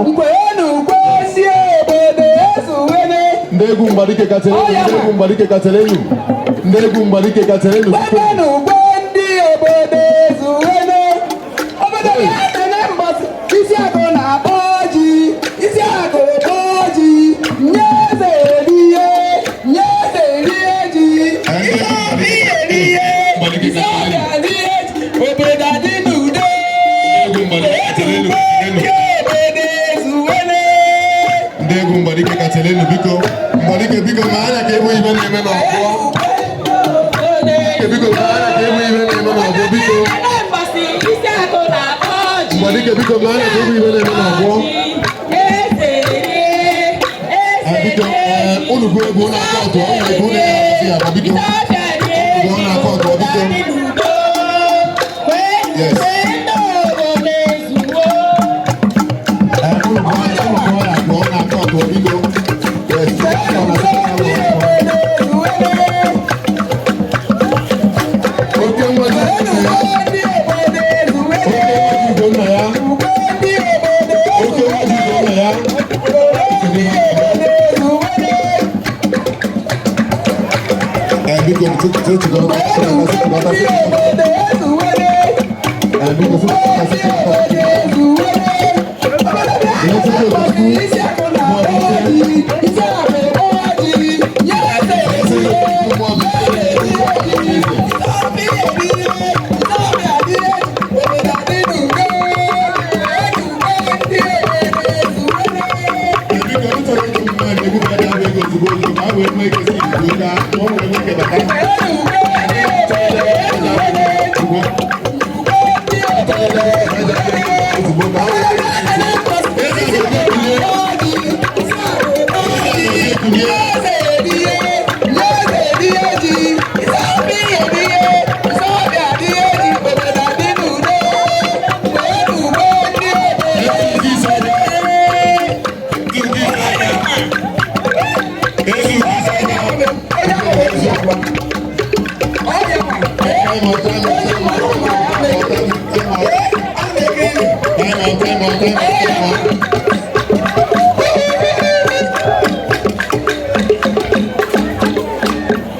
ndị egwu mgbadike kachara enu ndị egwu mgbadike kachara enu ndị egwu mgbadike kachara enu isi akụ na-akpọ ọjị isi akụ na-akpọ ọjị nye eze erihe ji obodo adị n'udo ndị egwu mgbadike kachara enu biko mgbadike biko ma anya ka egwu ibe na-eme n'ọgbọ biko ma anya ka egwu ibe na-eme n'ọgbọ biko mgbadike biko ma anya ka egwu ibe na-eme n'ọgbọ biko unu bụ egwu na-akọ ọtụ ọ na-egwu na-esi ya biko ọ na-akọ ọtụ biko yes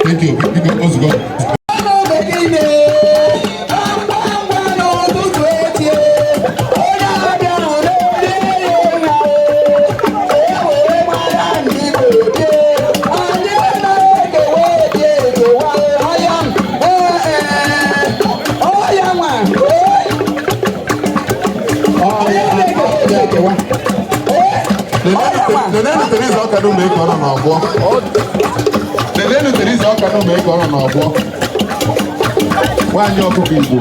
Thank you. Let's go. Nwaanyị ọkụkọ Igbo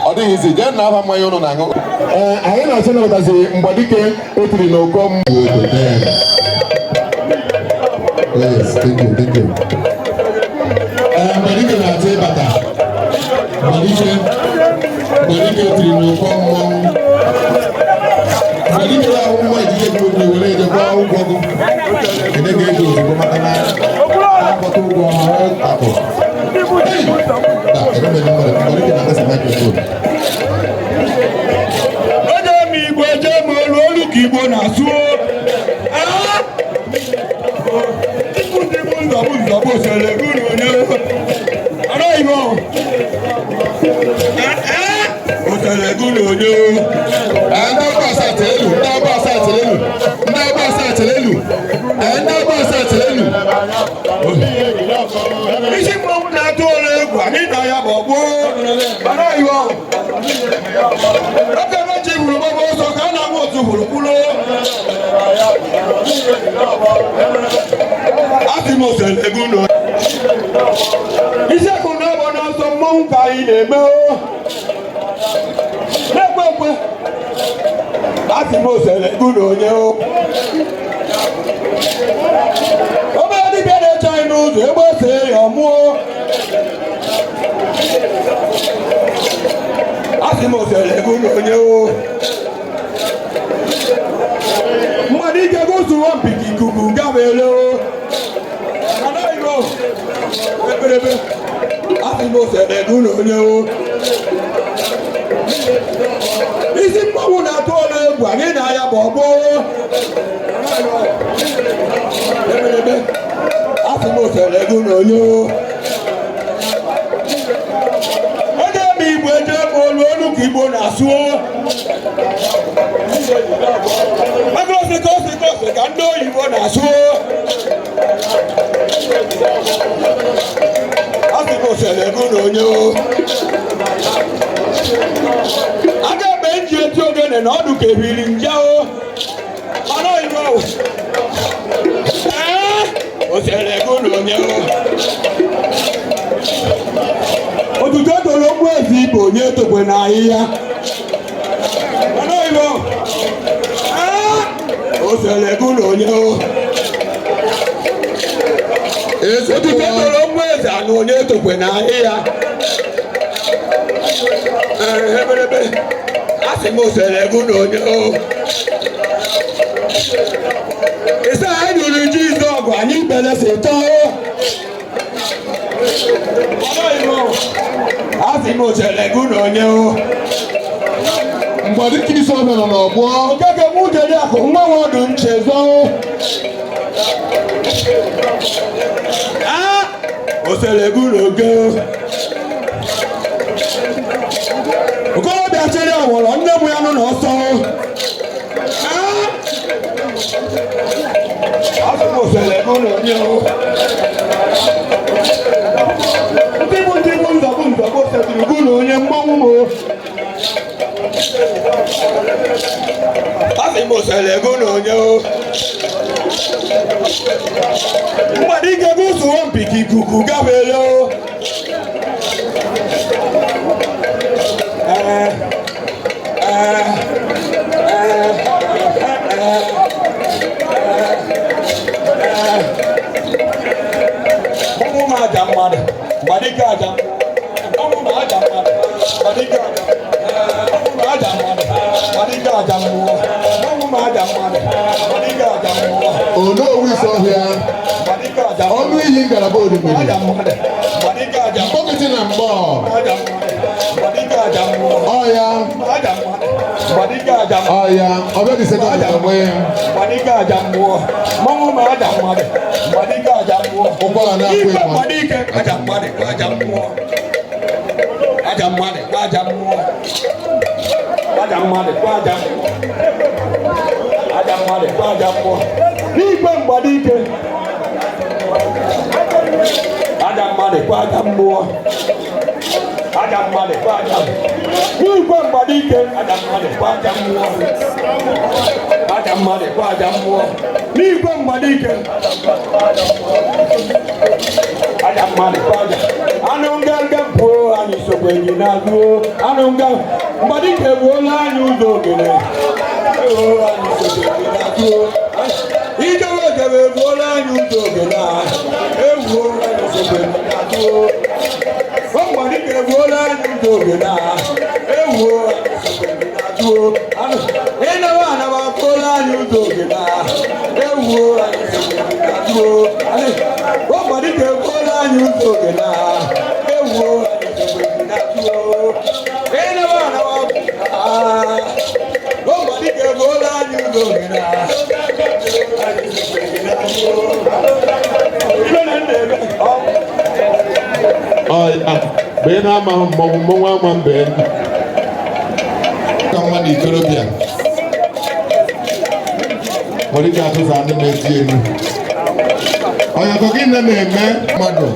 ọ dịghị izi jee na afa mmanya ụnụ na-aṅụ anyị na-achọ nabatazi mgbadike etiri n'ụkọ mgbadike na-achọ ịbata mgbadike etiri n'ụkọ mmọnwụ mgbadike ya ahụ nwa ejije gị obi were ejekwa ụgwọ gị ede ga-eji ozugbo maka na akpọta ụgwọ akụ onye m Igbo jee ma olu olu ka Igbo na-asụ ndị bụ nzọbụ sere gụrụ onye anaghị m osere gụrụ onye ndị ọgba asatọ elu ndị ọgba asatọ elu ndị ọgba asatọ elu ndị ọgba asatọ elu isi mmanwụ na-atụ ọrụ egwu anyị na ya bụ ọgbọ mana iwe oge mechi buru gbaba ọsọ ka a na-agba otu gburugburu atimoselegunu isi ekwu na-agba n'ọsọ mmanwụ ka anyị na-eme na-ekwe ekwe atimoselegunu onye obere dibịa na-eche anyị n'ụzọ ebe o see ya ọmụọ atimoselegunu onye mmadụ ike gụsụrụ mpiki ikuku gabele anaghị eberebe atimoselegunu onye isi mmanwụ na-atụ ọrụ egwu anyị na ya bụ ọgbọ eberebe atimoselegunu onye onye eme igbo eje ebe olu olu ka igbo na-asụ agụsịkọsịkọsị ka ndị oyibo na-asụ atimoselegunu onye aga ebe nji eti ogene na ọdụ ka ebiri nje mana oyibo oselegunu onye otutu etoro ogbu ezi ibe onye etokwe n'ahịhịa mana oyibo oselegunu onye otutu etoro ogbu ezi anụ onye etokwe n'ahịhịa eberebe asị m oselegunu onye ịsa anyị nụrụ ji izu ọgụ anyị belesi tọọ asị m oselegunu onye mgbadi kisi ọbịa nọ n'ọgbọ okeke m uderi akụ mgbanwe ọdụ nchezo oselegunu oge okorobịa chere ọwụrọ nne m ya nọ n'ọsọ asị m oselegunu onye ndị bụ nzọbụ oselegunu onye mmanwụ m asị m oselegunu onye mmadụ ike bụ usoro mpiki ikuku gabele ọmụ m aja mmadụ gbadike aja ọmụ m aja mmadụ gbadike aja ọmụ m aja mmadụ gbadike aja mmụọ ọmụ m aja mmadụ gbadike aja mmụọ onowu isi ọhịa gbadike aja ọnụ iyi ngalaba orimiri aja mmadụ gbadike aja mkpọkịtị na mgbọ aja mmadụ gbadike aja mmụọ ọya aja mmadụ gbadike aja ọya ọbịa dị sekọnd onwe ya gbadike aja mmụọ mmanwụ ma aja mmadụ gbadike aja mmụọ ụkwara na-akwa ikpe ịkwa gbadike aja mmadụ kwa aja mmụọ aja mmadụ kwa aja mmụọ aja mmadụ kwa aja mmụọ aja mmadụ kwa aja mmụọ n'ikpe mgbadike aja mmadụ kwa aja mmụọ aja mmadụ kwa aja n'ikpe mgbadike aja mmadụ kwa aja mmụọ aja mmadụ kwa aja mmụọ n'ikpe mgbadike aja mmadụ kwa aja anụ nganga buo anyị sokwa enyi na-azụ anụ nga mgbadike buola anyị ụzọ ogene anyị sokwa enyi na-azụ ijewe ejebe buola anyị ụzọ ogene ewuo anyị sokwa enyi na-azụ mgbadike buola anyị ụzọ ogene ewuo anyị sokwa enyi na-azụ ịnawa anawa buola anyị ụzọ ogene ewuo anyị sokwa enyi na-azụ mgbadike buola anyị ụzọ ogene ewuo anyị sokwa enyi na-azụ ịnawa anawa mgbadike buola anyị ụzọ ogene ọya mgbe ị na-ama mmọnwụ mmọnwụ ama mbe ka nwa na ikorobịa nwere ike atụza ndị na-eti elu Oya ko gị na-eme mmadụ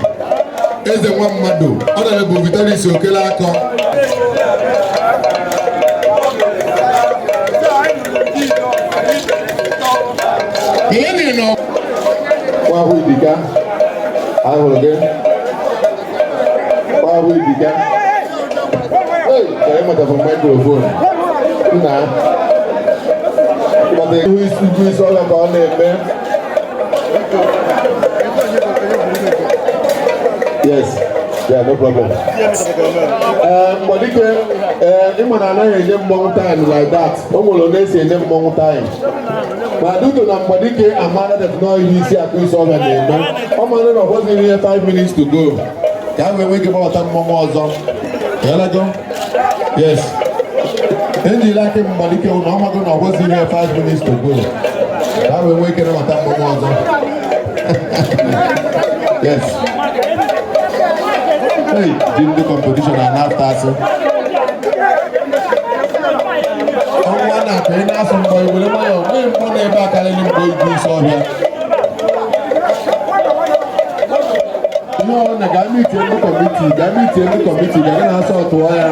eze nwa mmadụ ọ na-ebu Vitalis okele akọ Gịnị nọ kwa hụ dịka ahụrụ gị kwa hụ dịka ka ịmata from microphone nna but ihu isi ọla ka ọ na-eme yes yeah no problem mgbadike ịma na anaghị enye mmọnwụ time like that o nwere onye esi enye mmọnwụ time ma duto na mgbadike amara that no ihe isi akụ isi ọla na-eme ọ mara na ọ bụghị ihe 5 minutes to go ka a wee nwee ike gbabata mmọnwụ ọzọ yalago yes enjila aka mgbadike ụlọ ọ mago na ọ bụghị ihe 5 minutes to go ka a wee nwee ike gbabata mmọnwụ ọzọ yes hey during the competition and after so ọnwa na-akpa ị na-asụ mbọ iwere nwayọ mee mbọ na-ebe akarịrị mbọ igwe isi ọhịa ihe ọ na ga-amiti ndị kọmiti ga na-asọ ọtụọ ya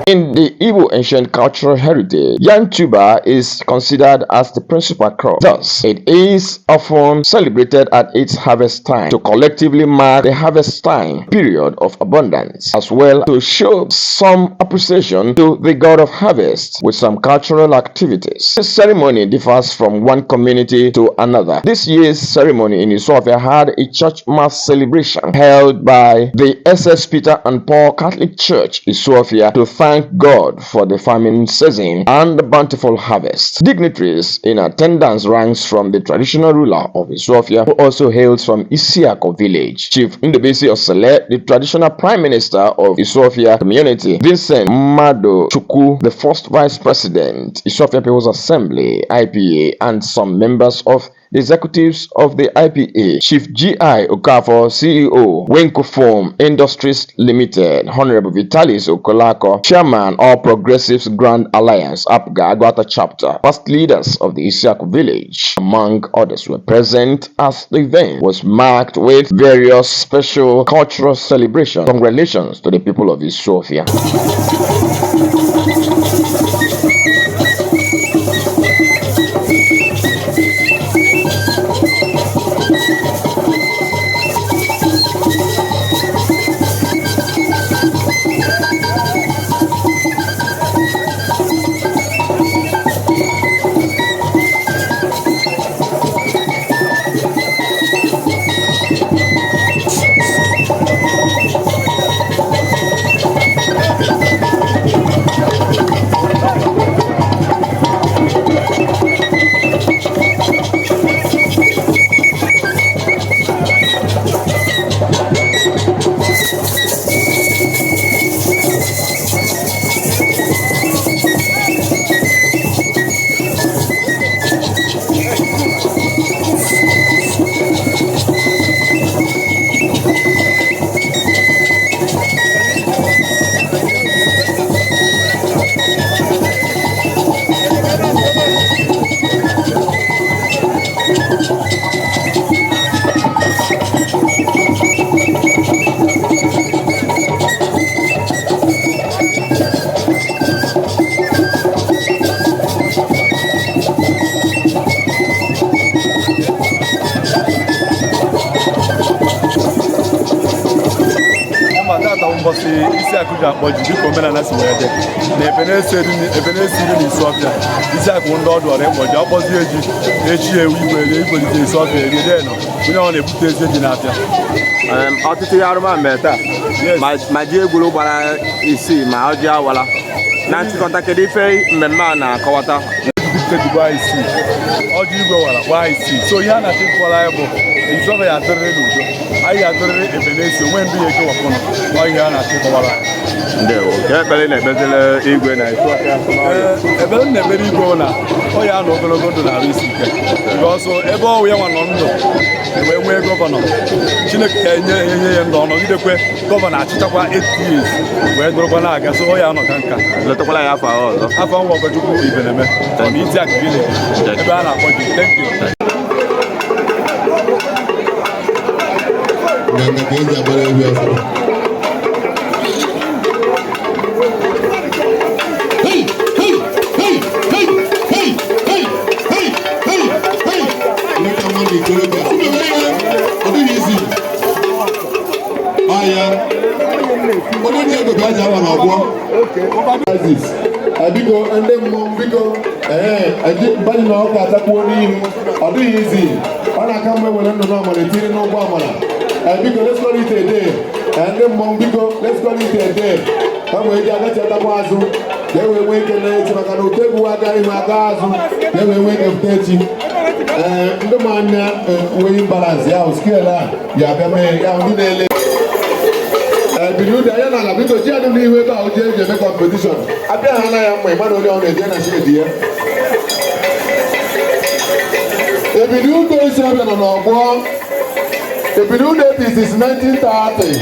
In the Igbo ancient cultural heritage, yam tuber is considered as the principal crop. Thus, it is often celebrated at its harvest time to collectively mark the harvest time period of abundance, as well to show some appreciation to the god of harvest with some cultural activities. This ceremony differs from one community to another. This year's ceremony in Isofia had a church mass celebration held by the SS Peter and Paul Catholic Church in Sofia to thank God for the farming season and the bountiful harvest. Dignitaries in attendance ranks from the traditional ruler of Sofia, who also hails from Isiako village, Chief Ndebisi Osele, the traditional prime minister of Isofia community, Vincent Mado Chukwu, the first vice president, Isofia People's Assembly, IPA, and some members of the executives of the IPA, Chief G.I. Okafor, CEO, Wenko Foam Industries Limited, Honorable Vitalis Okolako, Chairman, All Progressives Grand Alliance, APGA, Agwata Chapter, past leaders of the Isiako village, among others, were present as the event was marked with various special cultural celebrations. Congratulations to the people of Isofia. Isiako ji akpọ ji dịka omenala si wee dị na ebe na-esiri n'Isofia Isiako ndị ọdụ ọrụ ịkpọ ji ọkpọzie ji echi ewu igwe rie igwelite Isofia erie deno onye ọ na-ebute ezi ji na-apịa ọtụtụ ihe arụma mere taa ma ji egwuru gbara isii ma ọjị awala na nchịkọta kedu ife mmemme a na-akọwata gbaa isii ọjị igwe wara gbaa isii so ihe a na-achịkwala ya bụ Isofia ya adịrịrị n'udo anyị adịrịrị ebe na-esi onwe ndị ya ekewapụnụ ọ ihe a na-achịkwala ndewo ekpere na-ekpezile igwe na ebere na-ekpere igwe na ọ ya na ogologo ndụ na-arụ isi ike ọsọ ebe ọwụ ya nwa nọ ndụ wee nwee gọvanọ Chineke ya enye ya ndụ ọnọgidekwe gọvanọ achịchakwa 8 years wee dụrụkwa na-aga so ọ ya nọ ka nka letakwala ya afọ ọzọ afọ nwa Ọgọchukwu Ibeneme Isiaq village. Ebe a na-akpọ gị. Thank you. Biko ndị mmụọ biko banye na ọkụ atakwuo n'ihu ọ dịghị izi ọ na-aka mgbe were ndụ n'amara etiri n'ụgbọ amara biko let's call it a day ndị mmụọ biko let's call it a day ka wee ji agachi atakwa azụ ka e wee nwee ike na-echi maka na otu egwu aga ihu aga azụ ka e wee nwee ike pụta echi ndị ma anya enweghị mbalansi ya skel a ya abịa mee ya ndị na-ele Ebinude anya n'ala biko ji adị n'ihu ebe ahụ ji eji eme kọmpetishọn abịa ha na ya mma ịma na onye ọ na-eji na shedi ya Ebinude isi ọbịa nọ n'ọgbọ Ebinude is 1930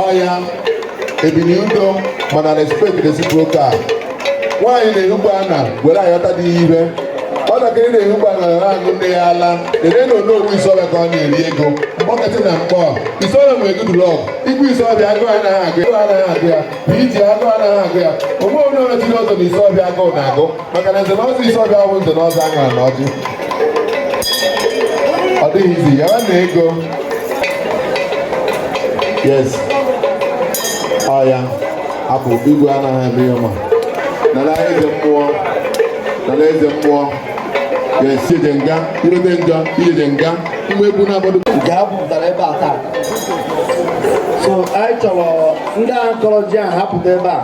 ọya Ebinude mana respect reciprocal nwaanyị na-ehugbu ana were ayọta dị ihe ọdọkịrị na-ehugbu ana na agụ nne ya ala dede na onowu Isiọbịa ka ọ na-eri ego mkpọkọtị na mkpọ Isiọbịa nwere good luck igbu Isiọbịa agụ anaghị agụ ya iji agụ anaghị agụ ya ogbe onye ọrụ tiri ọzọ na Isiọbịa agụ na-agụ maka na nze na ọzọ Isiọbịa bụ nze na ọzọ aṅara na ọjị ọ dịghị izi ya na ego yes ọya apụ igwe anaghị eme ihe ọma nara eze mmụọ nara eze mmụọ ga-esi eje nga irode njọ ijeje nga mgbe egwu na-agbado nke ha pụtara ebe a taa so anyị chọrọ ndị a kọrọ ji ahụ hapụta ebe a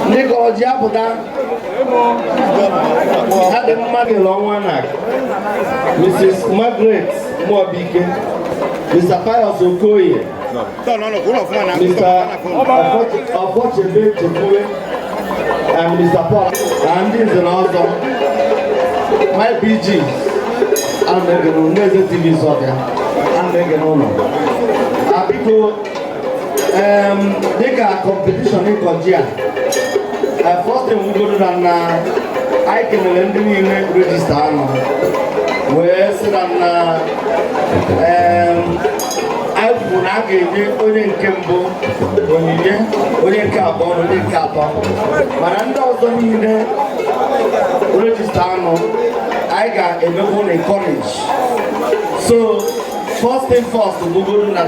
ndị kọrọ ji apụta ha dị mmadụ ile ọnwa na Mrs. Margaret Moabike Mr. Pius Okoye Mr. Ofochebe Chekwe and Mr. Paul and ndị nze na ọzọ my PG Anegenu Neze TV Isiọbịa Anegenu ụlọ biko dịka competition ịkọji a first time we go to na anyị kelere ndị niile regista anọ wee sị na anyị kwuru na a ga-enye onye nke mbụ onyinye onye nke abụọ na onye nke atọ mana ndị ọzọ niile regista anọ anyị ga-emekwu na encourage so first thing first bụgoro na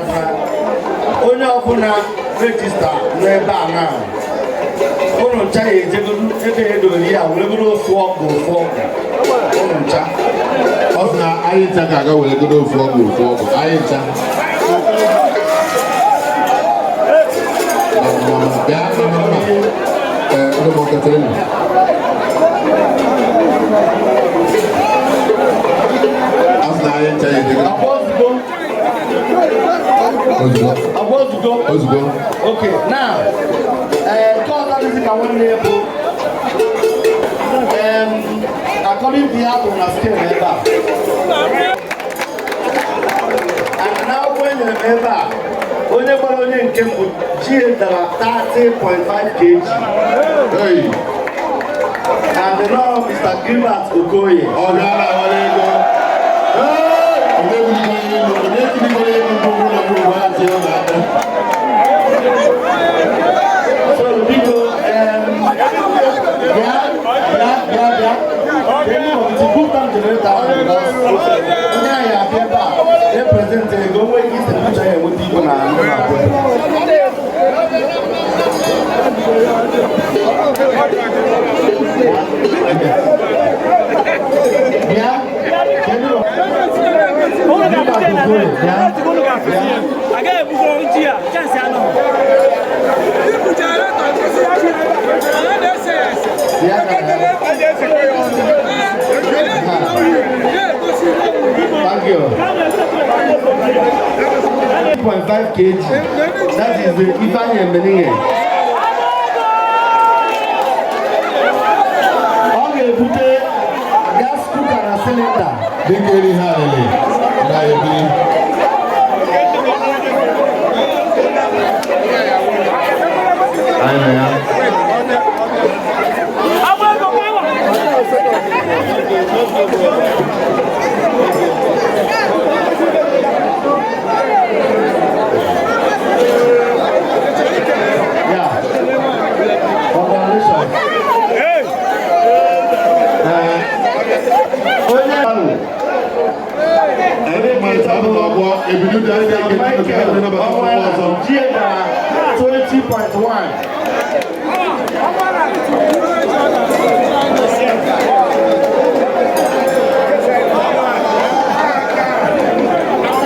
onye ọbụla regista n'ebe a na ụnụ ncha ya ejegoro ebe edori ya weregoro ofu ọgụ ụnụ ncha ọ sị na anyị ncha ga-aga weregoro ofu ọgụ anyị ncha bịa ndị mọkọtara elu ọ sị na anyị ncha ya ejegoro ozugbo okay now cause this can one name according to how to scale member and now when the member onye gbara onye nke mbụ ji dara 30.5 kg hey and the law of Mr. Gilbert Okoye ọgara wale ego so people Thank you. 3.5 kg. That is the Ifeanyi Emeninge. All the put gas cooker and cylinder. They get it hardly.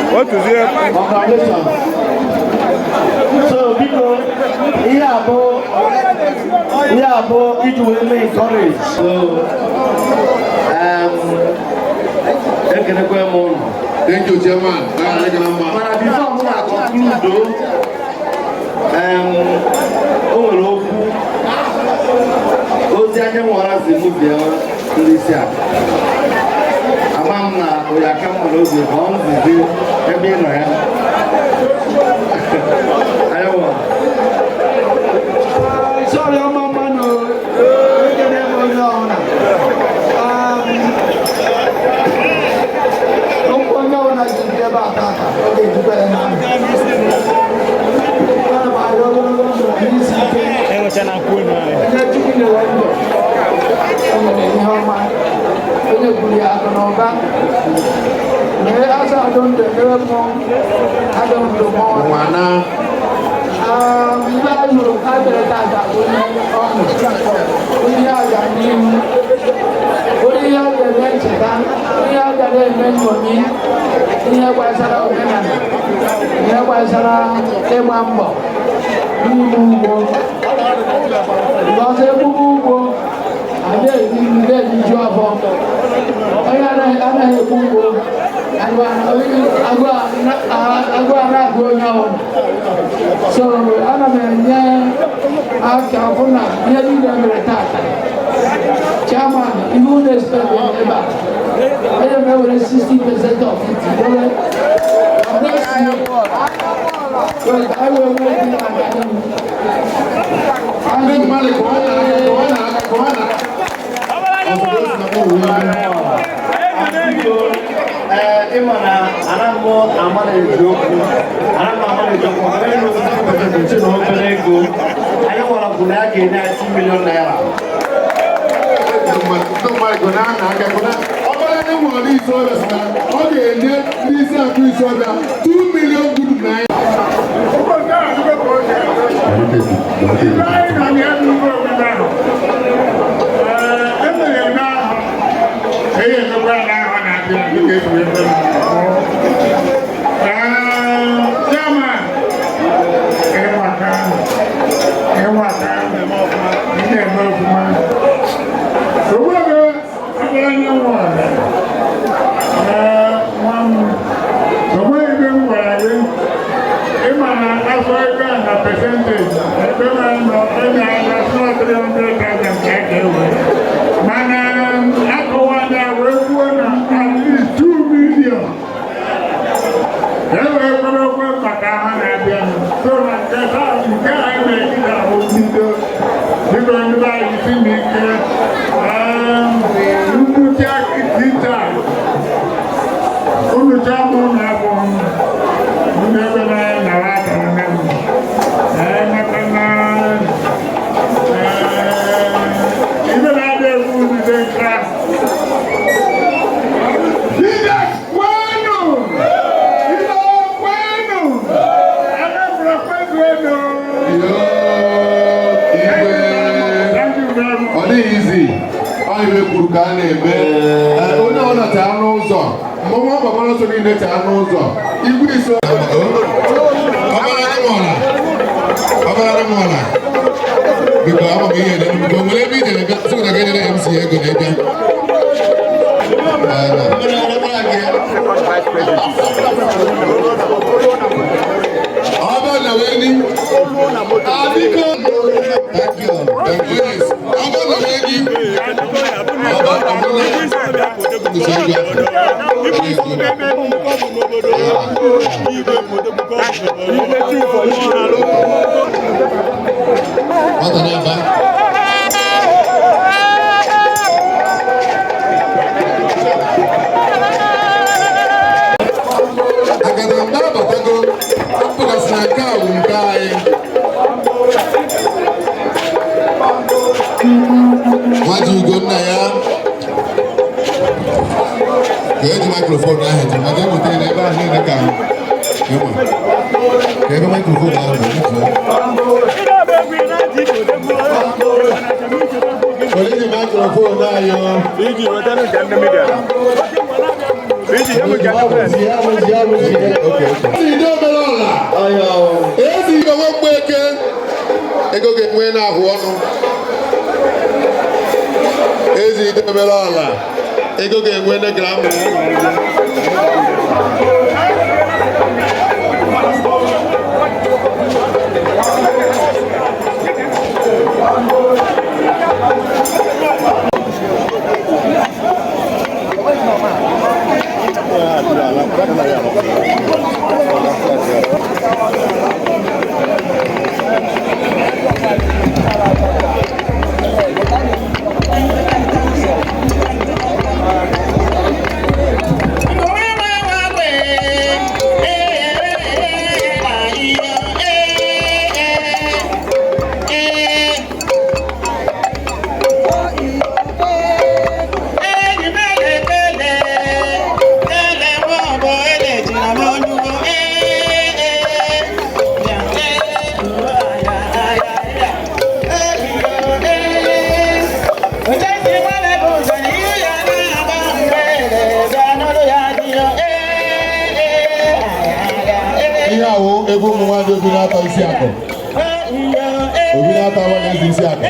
What is here? So because it will make courage. So thank you, Chairman. But before I conclude, sorry, Mama, no. So Chairman, you won't expect me ever. I don't know whether 60% of it. But I will make it Kedu microphone ahụ eji ma ga-eweta ebe ahụ niile ka kedu microphone ahụ onye ji microphone ahụ iji wetara nke ndị media ezi idowe mgbeke ego ga-enwe na-ahụ ọnụ ezi idobere ọla ego ga-enwe na gram ego ụmụ nwaanyị obi na-atọ isi akụ obi na-atọ nwaanyị ezi isi akụ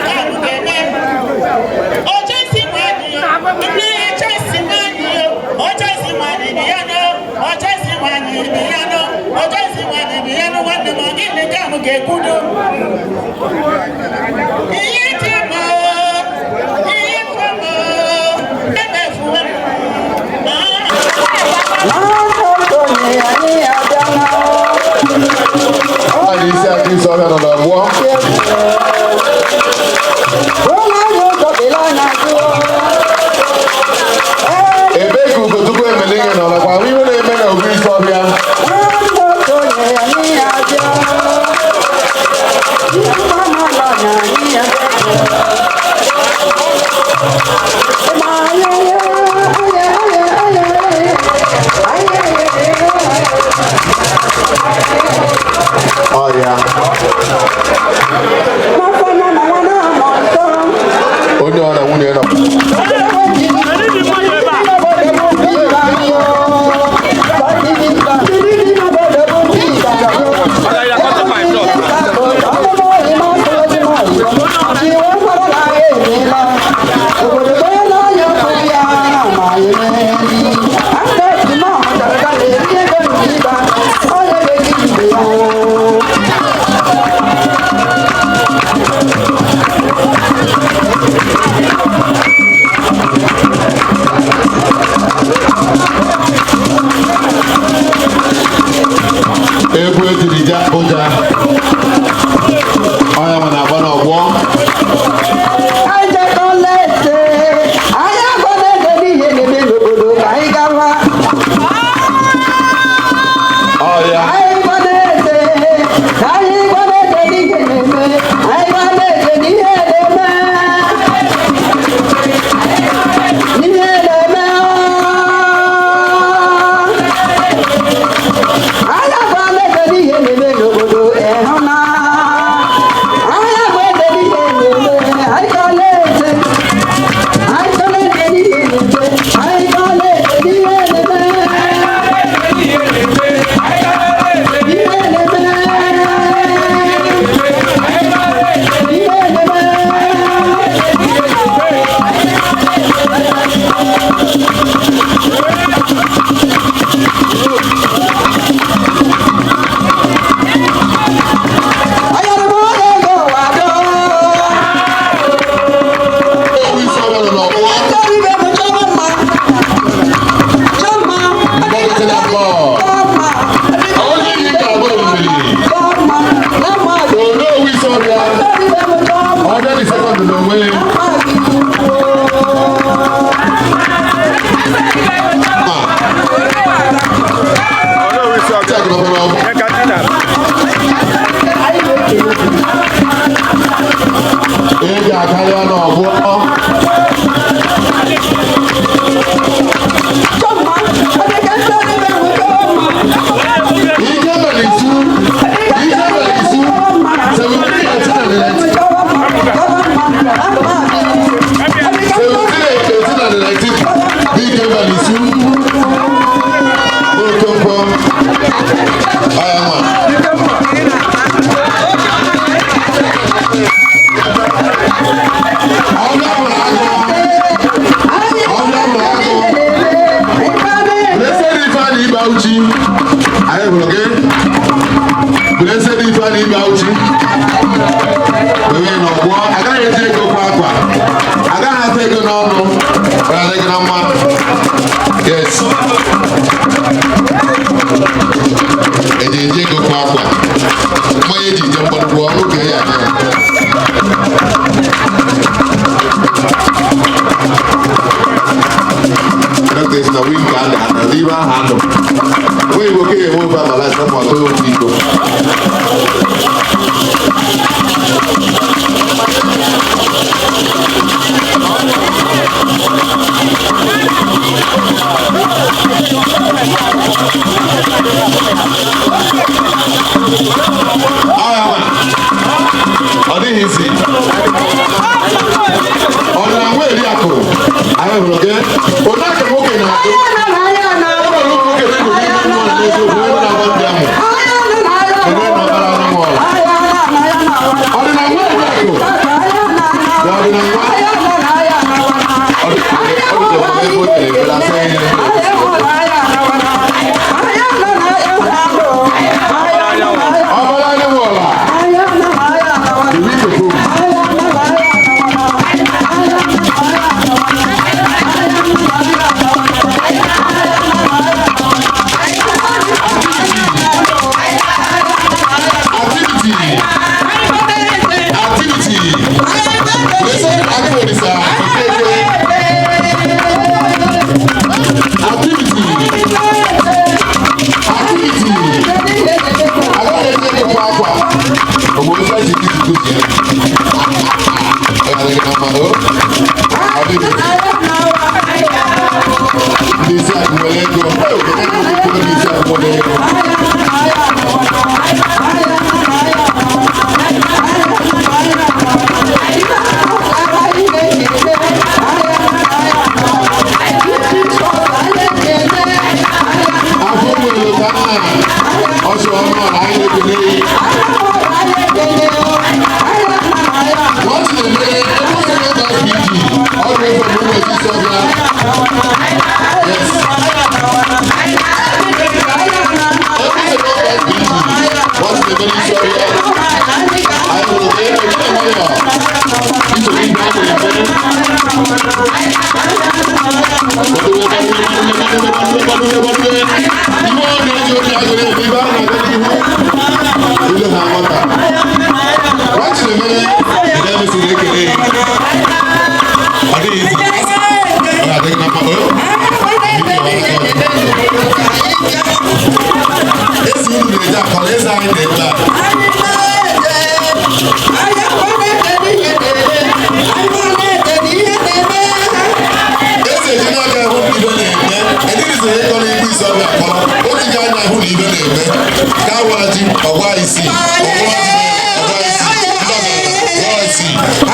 I'm Ọdịna Proceedings.